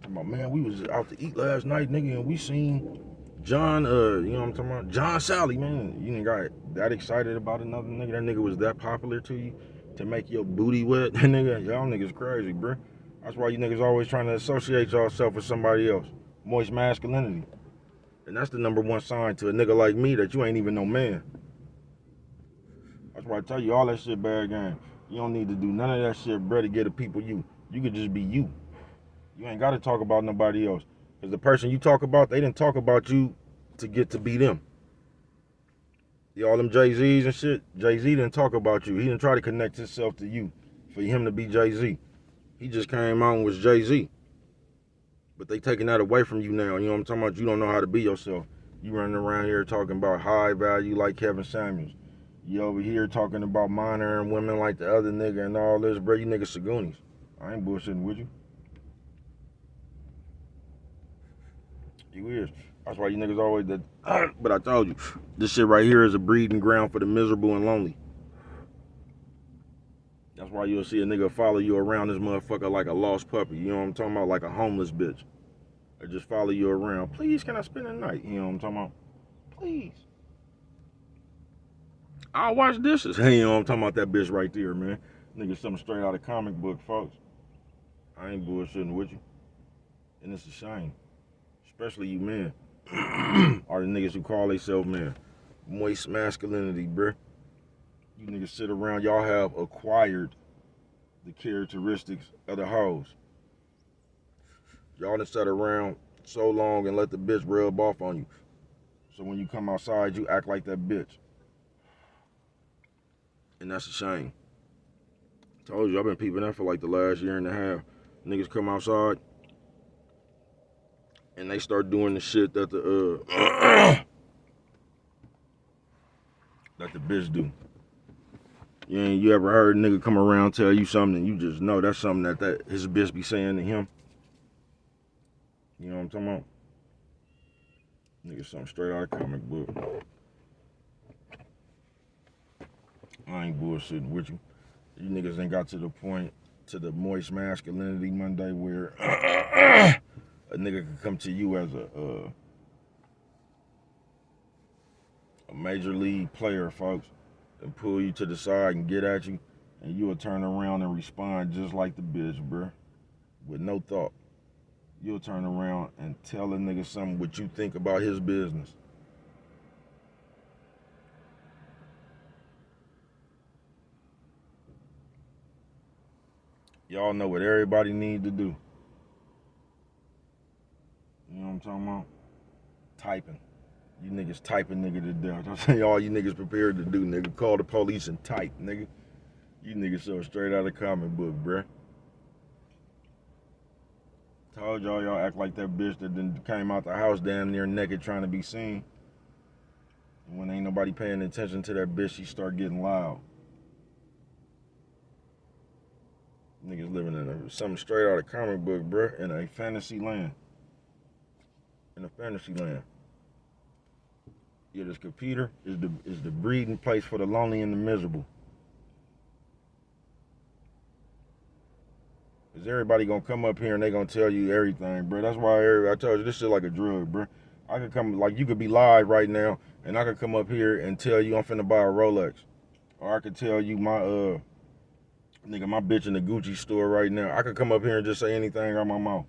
I'm like, man, we was out to eat last night, nigga, and we seen John, you know what I'm talking about? John Sally, man. You ain't got that excited about another nigga. That nigga was that popular to you. to make your booty wet, nigga, y'all niggas crazy, bro. That's why you niggas always trying to associate yourself with somebody else. Moist masculinity. And that's the #1 sign to a nigga like me that you ain't even no man. That's why I tell you all that shit bad game. You don't need to do none of that shit, bro, to get the people you. You could just be you. You ain't got to talk about nobody else. Because the person you talk about, they didn't talk about you to get to be them. All them Jay-Z's and shit, Jay-Z didn't talk about you. He didn't try to connect himself to you for him to be Jay-Z. He just came out and was Jay-Z. But they taking that away from you now. You know what I'm talking about? You don't know how to be yourself. You running around here talking about high value like Kevin Samuels. You over here talking about monitoring women like the other nigga and all this. Bro, you niggas Sagoonies. I ain't bullshitting with you. You is. That's why you niggas always that. But I told you, this shit right here is a breeding ground for the miserable and lonely. That's why you'll see a nigga follow you around this motherfucker like a lost puppy. You know what I'm talking about? Like a homeless bitch. Or just follow you around. Please, can I spend the night? You know what I'm talking about? Please. I'll wash dishes. Hey, you know what I'm talking about? That bitch right there, man. Nigga, something straight out of comic book, folks. I ain't bullshitting with you. And it's a shame. Especially you men. Are the niggas who call themselves men. Moist masculinity, bruh. You niggas sit around, y'all have acquired the characteristics of the hoes. Y'all done sat around so long and let the bitch rub off on you. So when you come outside, you act like that bitch. And that's a shame. Told you, I've been peeping that for like the last year and a half. Niggas come outside and they start doing the shit that the that the bitch do. You ever heard a nigga come around tell you something and you just know that's something that his bitch be saying to him? You know what I'm talking about? Nigga, something straight out of comic book. I ain't bullshitting with you. You niggas ain't got to the point, to the moist masculinity Monday where a nigga can come to you as a major league player, folks, and pull you to the side and get at you, and you'll turn around and respond just like the bitch, bruh, with no thought. You'll turn around and tell a nigga something what you think about his business. Y'all know what everybody need to do. You know what I'm talking about? Typing. You niggas typing nigga to death. I'm saying all you niggas prepared to do, nigga. Call the police and type, nigga. You niggas so straight out of comic book, bruh. Told y'all act like that bitch that then came out the house damn near naked trying to be seen. And when ain't nobody paying attention to that bitch, she start getting loud. Niggas living in something straight out of comic book, bruh, in a fantasy land. In a fantasy land. Yeah, this computer is the breeding place for the lonely and the miserable. Cause everybody gonna come up here and they gonna tell you everything, bro. That's why I told you this shit like a drug, bro. I could come, like you could be live right now, and I could come up here and tell you I'm finna buy a Rolex, or I could tell you my nigga, my bitch in the Gucci store right now. I could come up here and just say anything out my mouth.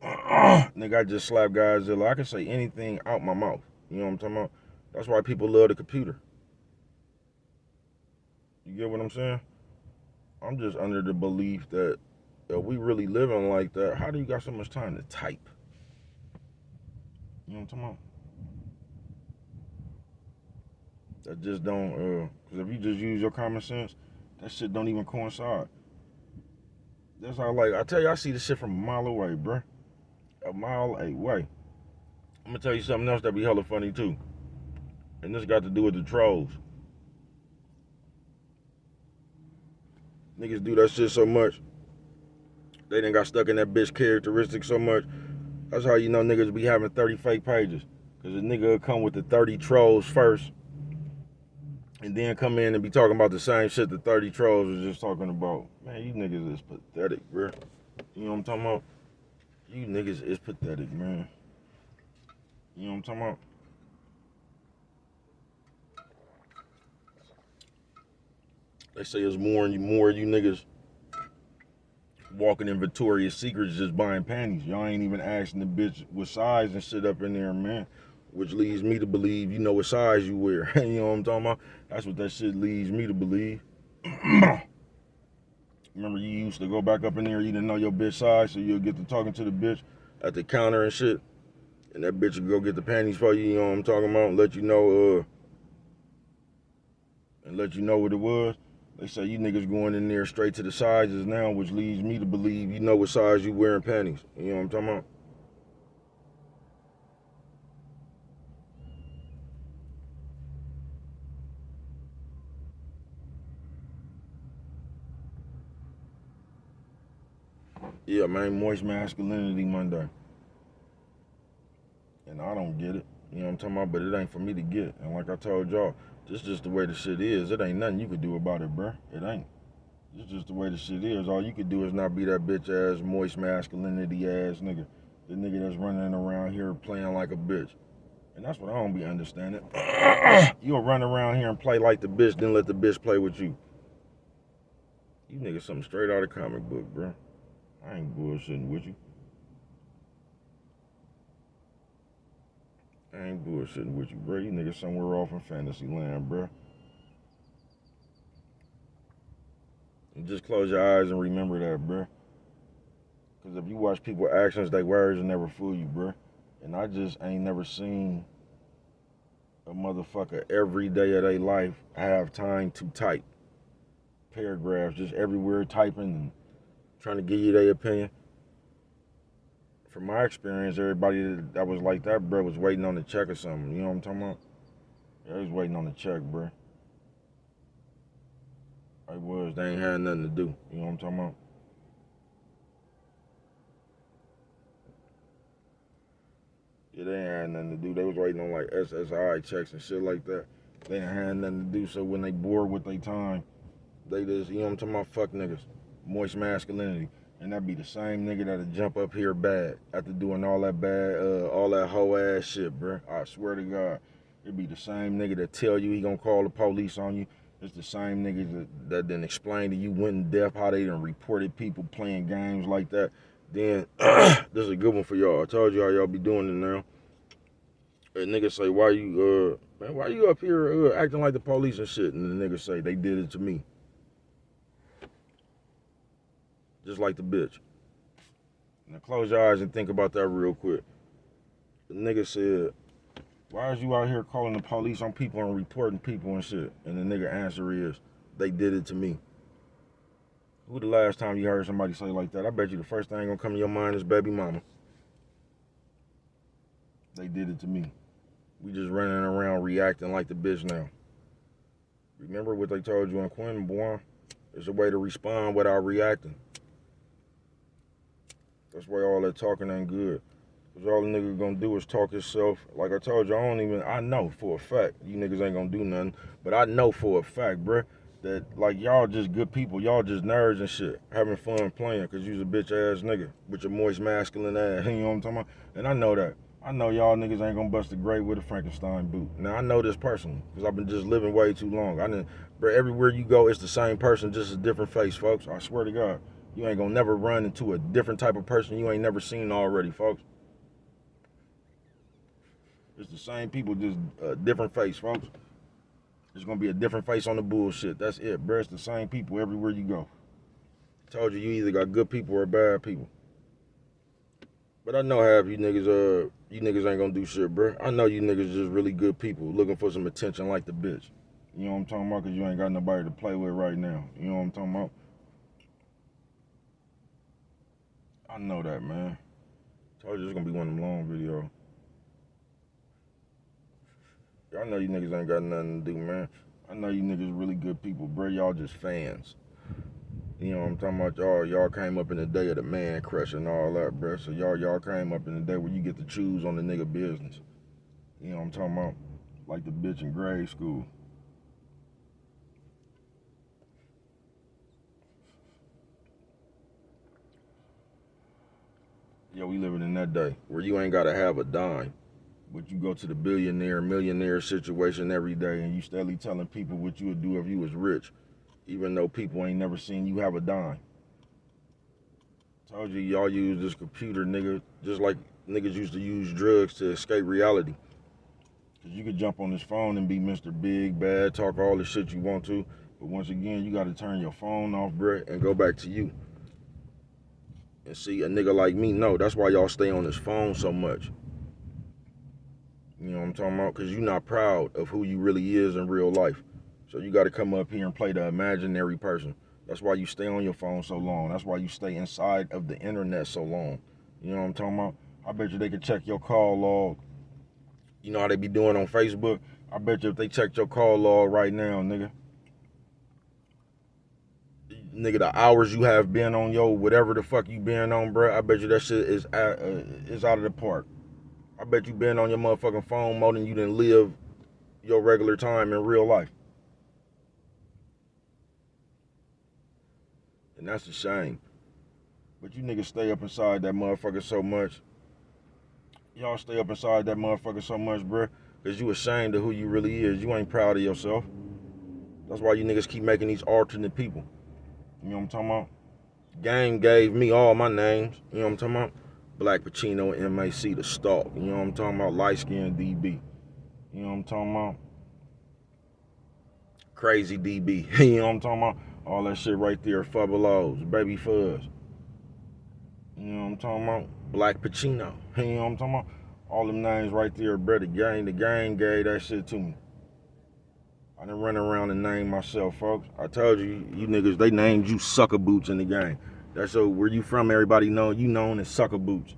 Nigga, I just slapped Godzilla. I can say anything out my mouth. You know what I'm talking about? That's why people love the computer. You get what I'm saying? I'm just under the belief that if we really living like that, how do you got so much time to type? You know what I'm talking about? That just don't, because if you just use your common sense, that shit don't even coincide. That's how, like, I tell you, I see this shit from a mile away, bruh. A mile away. I'm gonna tell you something else that be hella funny, too. And this got to do with the trolls. Niggas do that shit so much. They done got stuck in that bitch characteristic so much. That's how you know niggas be having 30 fake pages. Because a nigga will come with the 30 trolls first. And then come in and be talking about the same shit the 30 trolls was just talking about. Man, you niggas is pathetic, bro. You know what I'm talking about? You niggas is pathetic, man. You know what I'm talking about? They say it's more you niggas walking in Victoria's Secrets just buying panties. Y'all ain't even asking the bitch what size and shit up in there, man. Which leads me to believe you know what size you wear. You know what I'm talking about? That's what that shit leads me to believe. Remember you used to go back up in there, you didn't know your bitch size, so you'll get to talking to the bitch at the counter and shit. And that bitch will go get the panties for you, you know what I'm talking about, and let you know what it was. They say you niggas going in there straight to the sizes now, which leads me to believe you know what size you wearing panties. You know what I'm talking about? Yeah, man, Moist Masculinity Monday. And I don't get it. You know what I'm talking about? But it ain't for me to get. And like I told y'all, this just the way the shit is. It ain't nothing you could do about it, bruh. It ain't. It's just the way the shit is. All you could do is not be that bitch ass, moist masculinity ass nigga. The nigga that's running around here playing like a bitch. And that's what I don't be understanding. You'll run around here and play like the bitch, then let the bitch play with you. You niggas something straight out of comic book, bro. I ain't bullshitting with you. I ain't bullshitting with you, bro. You niggas somewhere off in fantasy land, bro. And just close your eyes and remember that, bro. Because if you watch people's actions, their words will never fool you, bro. And I just ain't never seen a motherfucker every day of their life have time to type paragraphs just everywhere typing and trying to give you their opinion. From my experience, everybody that was like that, bro, was waiting on the check or something. You know what I'm talking about? They was waiting on the check, bro. They was. They ain't had nothing to do. You know what I'm talking about? Yeah, they ain't had nothing to do. They was waiting on like SSI checks and shit like that. They ain't had nothing to do. So when they bored with their time, they just, you know what I'm talking about? Fuck niggas. Moist masculinity. And that be the same nigga that'll jump up here bad after doing all that bad, all that hoe ass shit, bruh. I swear to God. It be the same nigga that tell you he gonna call the police on you. It's the same niggas that done explain to you when in depth how they done reported people playing games like that. Then, this is a good one for y'all. I told you how y'all be doing it now. A nigga say, why you up here acting like the police and shit? And the nigga say, they did it to me. Just like the bitch. Now close your eyes and think about that real quick. The nigga said, why is you out here calling the police on people and reporting people and shit? And the nigga answer is, they did it to me. Who the last time you heard somebody say like that? I bet you the first thing gonna come to your mind is baby mama. They did it to me. We just running around reacting like the bitch now. Remember what they told you in Quentin, boy? There's a way to respond without reacting. That's why all that talking ain't good. Cause all the nigga gonna do is talk himself. Like I told you, I know for a fact, you niggas ain't gonna do nothing. But I know for a fact, bruh, that like y'all just good people. Y'all just nerds and shit. Having fun playing cause you's a bitch ass nigga with your moist masculine ass. You know what I'm talking about? And I know that. I know y'all niggas ain't gonna bust a grape with a Frankenstein boot. Now I know this personally, cause I've been just living way too long. Bro, everywhere you go, it's the same person, just a different face, folks. I swear to God. You ain't gonna never run into a different type of person you ain't never seen already, folks. It's the same people, just a different face, folks. There's gonna be a different face on the bullshit. That's it, bro. It's the same people everywhere you go. Told you, you either got good people or bad people. But I know half you niggas ain't gonna do shit, bro. I know you niggas just really good people looking for some attention like the bitch. You know what I'm talking about? Cause you ain't got nobody to play with right now. You know what I'm talking about? I know that, man. Told you it's gonna be one of them long videos. Y'all know you niggas ain't got nothing to do, man. I know you niggas really good people, bro. Y'all just fans. You know what I'm talking about? Y'all came up in the day of the man crush and all that, bro. So y'all came up in the day where you get to choose on the nigga business. You know what I'm talking about? Like the bitch in grade school. Yo, we living in that day where you ain't gotta have a dime, but you go to the billionaire, millionaire situation every day and you steadily telling people what you would do if you was rich. even though people ain't never seen you have a dime. Told you, y'all use this computer, nigga, just like niggas used to use drugs to escape reality. Cause you could jump on this phone and be Mr. Big Bad, talk all the shit you want to, but once again, you gotta turn your phone off, bruh, and go back to you. And see, a nigga like me, no, that's why y'all stay on this phone so much. You know what I'm talking about? Cause you're not proud of who you really is in real life. So you gotta come up here and play the imaginary person. That's why you stay on your phone so long. That's why you stay inside of the internet so long. You know what I'm talking about? I bet you they could check your call log. You know how they be doing on Facebook? I bet you if they checked your call log right now, nigga, the hours you have been on yo, whatever the fuck you been on, bruh, I bet you that shit is out of the park. I bet you been on your motherfucking phone more than you didn't live your regular time in real life. And that's a shame. But you niggas stay up inside that motherfucker so much. Y'all stay up inside that motherfucker so much, bruh, because you ashamed of who you really is. You ain't proud of yourself. That's why you niggas keep making these alternate people. You know what I'm talking about? Game gave me all my names. You know what I'm talking about? Black Pacino, MAC, the stalk. You know what I'm talking about? Light Skin DB. You know what I'm talking about? Crazy DB. You know what I'm talking about? All that shit right there. Fubbelos, Baby Fuzz. You know what I'm talking about? Black Pacino. You know what I'm talking about? All them names right there, bro. The game gave that shit to me. I done run around and name myself, folks. I told you, you niggas, they named you sucker boots in the game. That's so where you from, everybody know you known as sucker boots.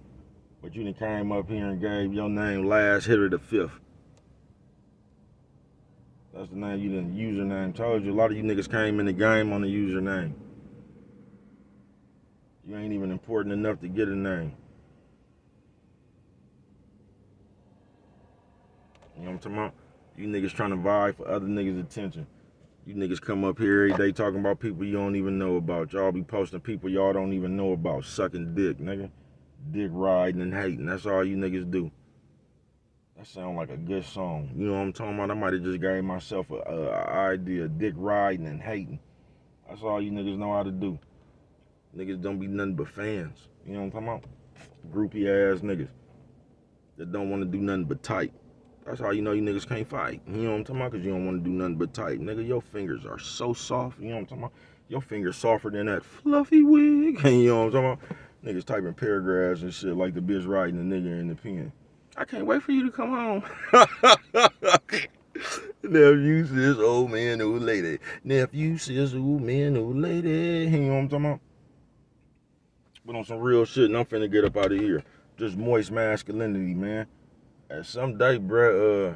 But you done came up here and gave your name last hitter the fifth. That's the name you done, username. Told you, a lot of you niggas came in the game on the username. You ain't even important enough to get a name. You know what I'm talking about? You niggas trying to vie for other niggas' attention. You niggas come up here every day talking about people you don't even know about. Y'all be posting people y'all don't even know about. Sucking dick, nigga. Dick riding and hating. That's all you niggas do. That sound like a good song. You know what I'm talking about? I might have just gave myself an idea. Dick riding and hating. That's all you niggas know how to do. Niggas don't be nothing but fans. You know what I'm talking about? Groupie ass niggas that don't want to do nothing but type. That's how you know you niggas can't fight. You know what I'm talking about? Because you don't want to do nothing but type. Nigga, your fingers are so soft. You know what I'm talking about? Your fingers softer than that fluffy wig. You know what I'm talking about? Niggas typing paragraphs and shit like the bitch riding the nigga in the pen. I can't wait for you to come home. Nephew, sis, old man, old lady. Nephew, sis, old man, old lady. You know what I'm talking about? But on some real shit, and I'm finna get up out of here. Just moist masculinity, man. And someday, bruh,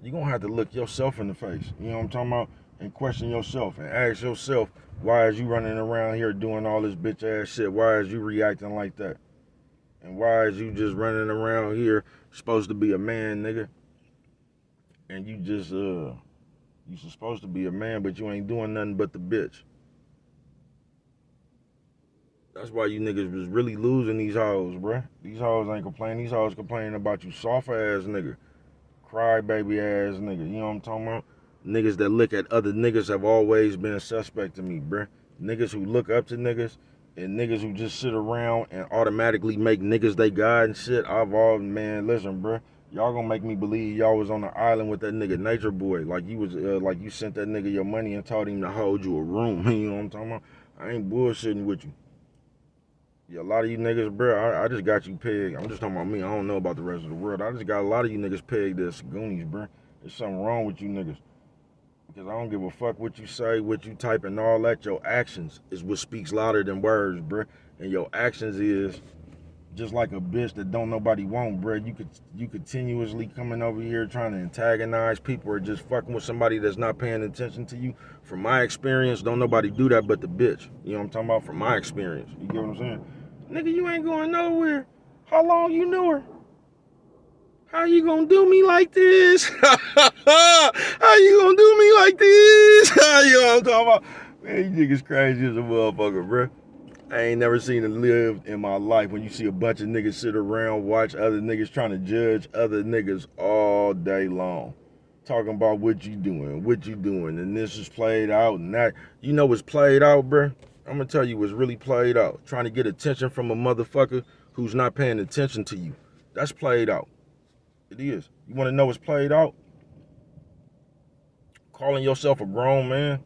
you're gonna have to look yourself in the face. You know what I'm talking about? And question yourself and ask yourself, why is you running around here doing all this bitch ass shit? Why is you reacting like that? And why is you just running around here supposed to be a man, nigga? And you just, you supposed to be a man, but you ain't doing nothing but the bitch. That's why you niggas was really losing these hoes, bruh. These hoes ain't complaining. These hoes complaining about you soft ass nigga. Crybaby ass nigga. You know what I'm talking about? Niggas that look at other niggas have always been suspect to me, bruh. Niggas who look up to niggas and niggas who just sit around and automatically make niggas they god and shit. Man, listen, bruh. Y'all gonna make me believe y'all was on the island with that nigga Nature Boy. Like you was, like you sent that nigga your money and told him to hold you a room. You know what I'm talking about? I ain't bullshitting with you. Yeah, a lot of you niggas, bro, I just got you pegged. I'm just talking about me. I don't know about the rest of the world. I just got a lot of you niggas pegged as Goonies, bro. There's something wrong with you niggas. Because I don't give a fuck what you say, what you type, and all that. Your actions is what speaks louder than words, bro. And your actions is just like a bitch that don't nobody want, bro. You continuously coming over here trying to antagonize people or just fucking with somebody that's not paying attention to you. From my experience, don't nobody do that but the bitch. You know what I'm talking about? From my experience. You get what I'm saying? Nigga, you ain't going nowhere. How long you knew her? How you gonna do me like this? How you gonna do me like this? You know what I'm talking about? Man, you niggas crazy as a motherfucker, bro. I ain't never seen it lived in my life when you see a bunch of niggas sit around, watch other niggas trying to judge other niggas all day long. talking about what you doing, and this is played out, and that. You know what's played out, bruh? I'm gonna tell you what's really played out. Trying to get attention from a motherfucker who's not paying attention to you. That's played out. It is. You wanna know what's played out? Calling yourself a grown man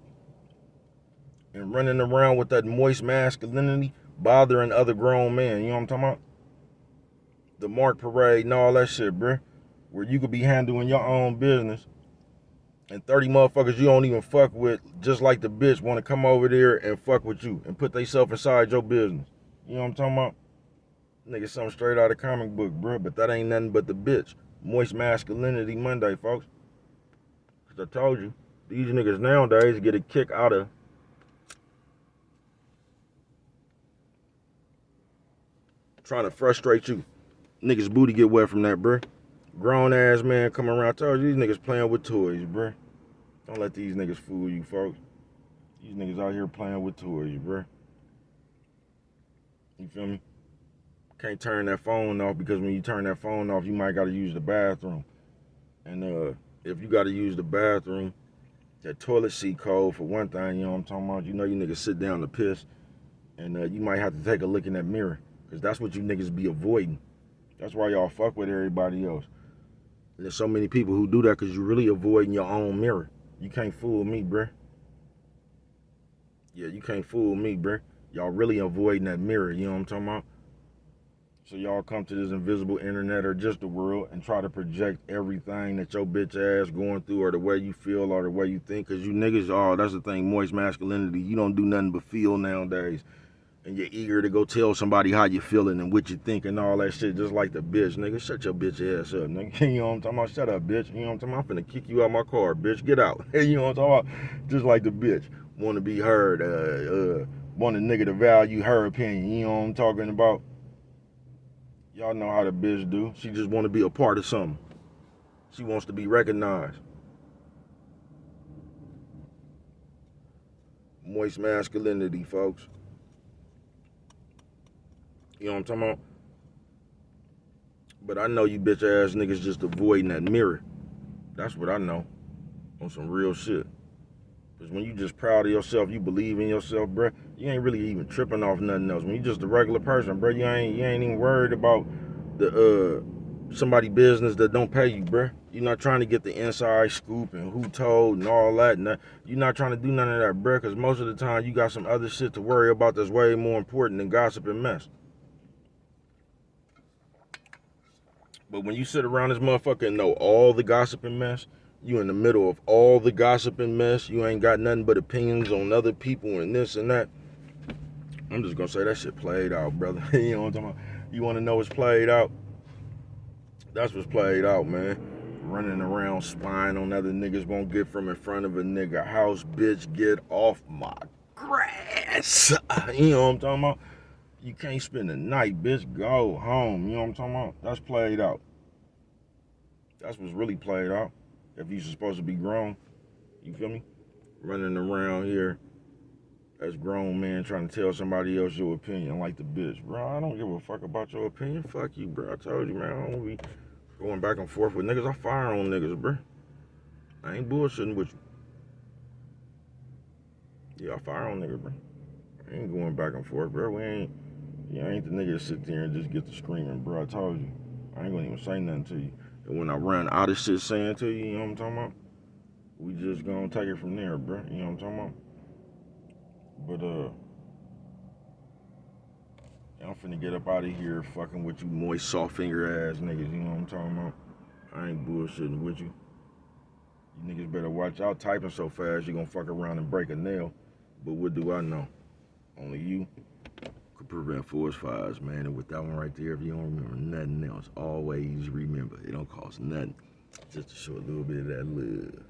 and running around with that moist masculinity, bothering other grown men. You know what I'm talking about? The Mark Parade and all that shit, bruh. Where you could be handling your own business and 30 motherfuckers you don't even fuck with, just like the bitch, want to come over there and fuck with you and put themselves inside your business. You know what I'm talking about? Nigga, something straight out of comic book, bro. But that ain't nothing but the bitch. Moist Masculinity Monday, folks. Cause I told you, these niggas nowadays get a kick out of trying to frustrate you. Niggas booty get wet from that, bro. Grown ass man coming around. I told you, these niggas playing with toys, bro. Don't let these niggas fool you, folks. These niggas out here playing with toys, bro. You feel me? Can't turn that phone off, because when you turn that phone off, you might gotta use the bathroom. And if you gotta use the bathroom, that toilet seat code for one thing, you know what I'm talking about? You know you niggas sit down to piss, and you might have to take a look in that mirror, because that's what you niggas be avoiding. That's why y'all fuck with everybody else. And there's so many people who do that because you're really avoiding your own mirror. You can't fool me, bruh. Yeah, you can't fool me, bruh. Y'all really avoiding that mirror, you know what I'm talking about? So y'all come to this invisible internet or just the world and try to project everything that your bitch ass going through, or the way you feel, or the way you think. Because you niggas, oh, that's the thing, moist masculinity. You don't do nothing but feel nowadays. And you're eager to go tell somebody how you feeling and what you think and all that shit, just like the bitch, nigga. Shut your bitch ass up, nigga. You know what I'm talking about? Shut up, bitch. You know what I'm talking about? I'm finna kick you out my car, bitch. Get out. You know what I'm talking about? Just like the bitch. Want to be heard. Want a nigga to value her opinion. You know what I'm talking about? Y'all know how the bitch do. She just want to be a part of something. She wants to be recognized. Moist masculinity, folks. You know what I'm talking about? But I know you bitch ass niggas just avoiding that mirror. That's what I know. On some real shit. Because when you just proud of yourself, you believe in yourself, bruh, you ain't really even tripping off nothing else. When you just a regular person, bruh, you ain't even worried about the somebody business that don't pay you, bruh. You're not trying to get the inside scoop and who told and all that. And you're not trying to do none of that, bruh, because most of the time you got some other shit to worry about that's way more important than gossip and mess. But when you sit around this motherfucker and know all the gossip and mess, you in the middle of all the gossip and mess, you ain't got nothing but opinions on other people and this and that. I'm just gonna say that shit played out, brother. You know what I'm talking about? You wanna know what's played out? That's what's played out, man. Running around spying on other niggas, won't get from in front of a nigga house. Bitch, get off my grass. You know what I'm talking about? You can't spend the night, bitch. Go home. You know what I'm talking about? That's played out. That's what's really played out. If you're supposed to be grown, you feel me? Running around here as grown man trying to tell somebody else your opinion like the bitch. Bro, I don't give a fuck about your opinion. Fuck you, bro. I told you, man. I don't be going back and forth with niggas. I fire on niggas, bro. I ain't bullshitting with you. Yeah, I fire on niggas, bro. I ain't going back and forth, bro. You ain't the nigga to sit there and just get to screaming, bro. I told you. I ain't gonna even say nothing to you. And when I run out of shit saying to you, you know what I'm talking about? We just gonna take it from there, bro. You know what I'm talking about? But I'm finna get up out of here fucking with you moist, soft finger ass niggas. You know what I'm talking about? I ain't bullshitting with you. You niggas better watch out. Typing so fast, you gonna fuck around and break a nail. But what do I know? Only you could prevent forest fires, man. And with that one right there, if you don't remember nothing else, always remember, it don't cost nothing just to show a little bit of that love.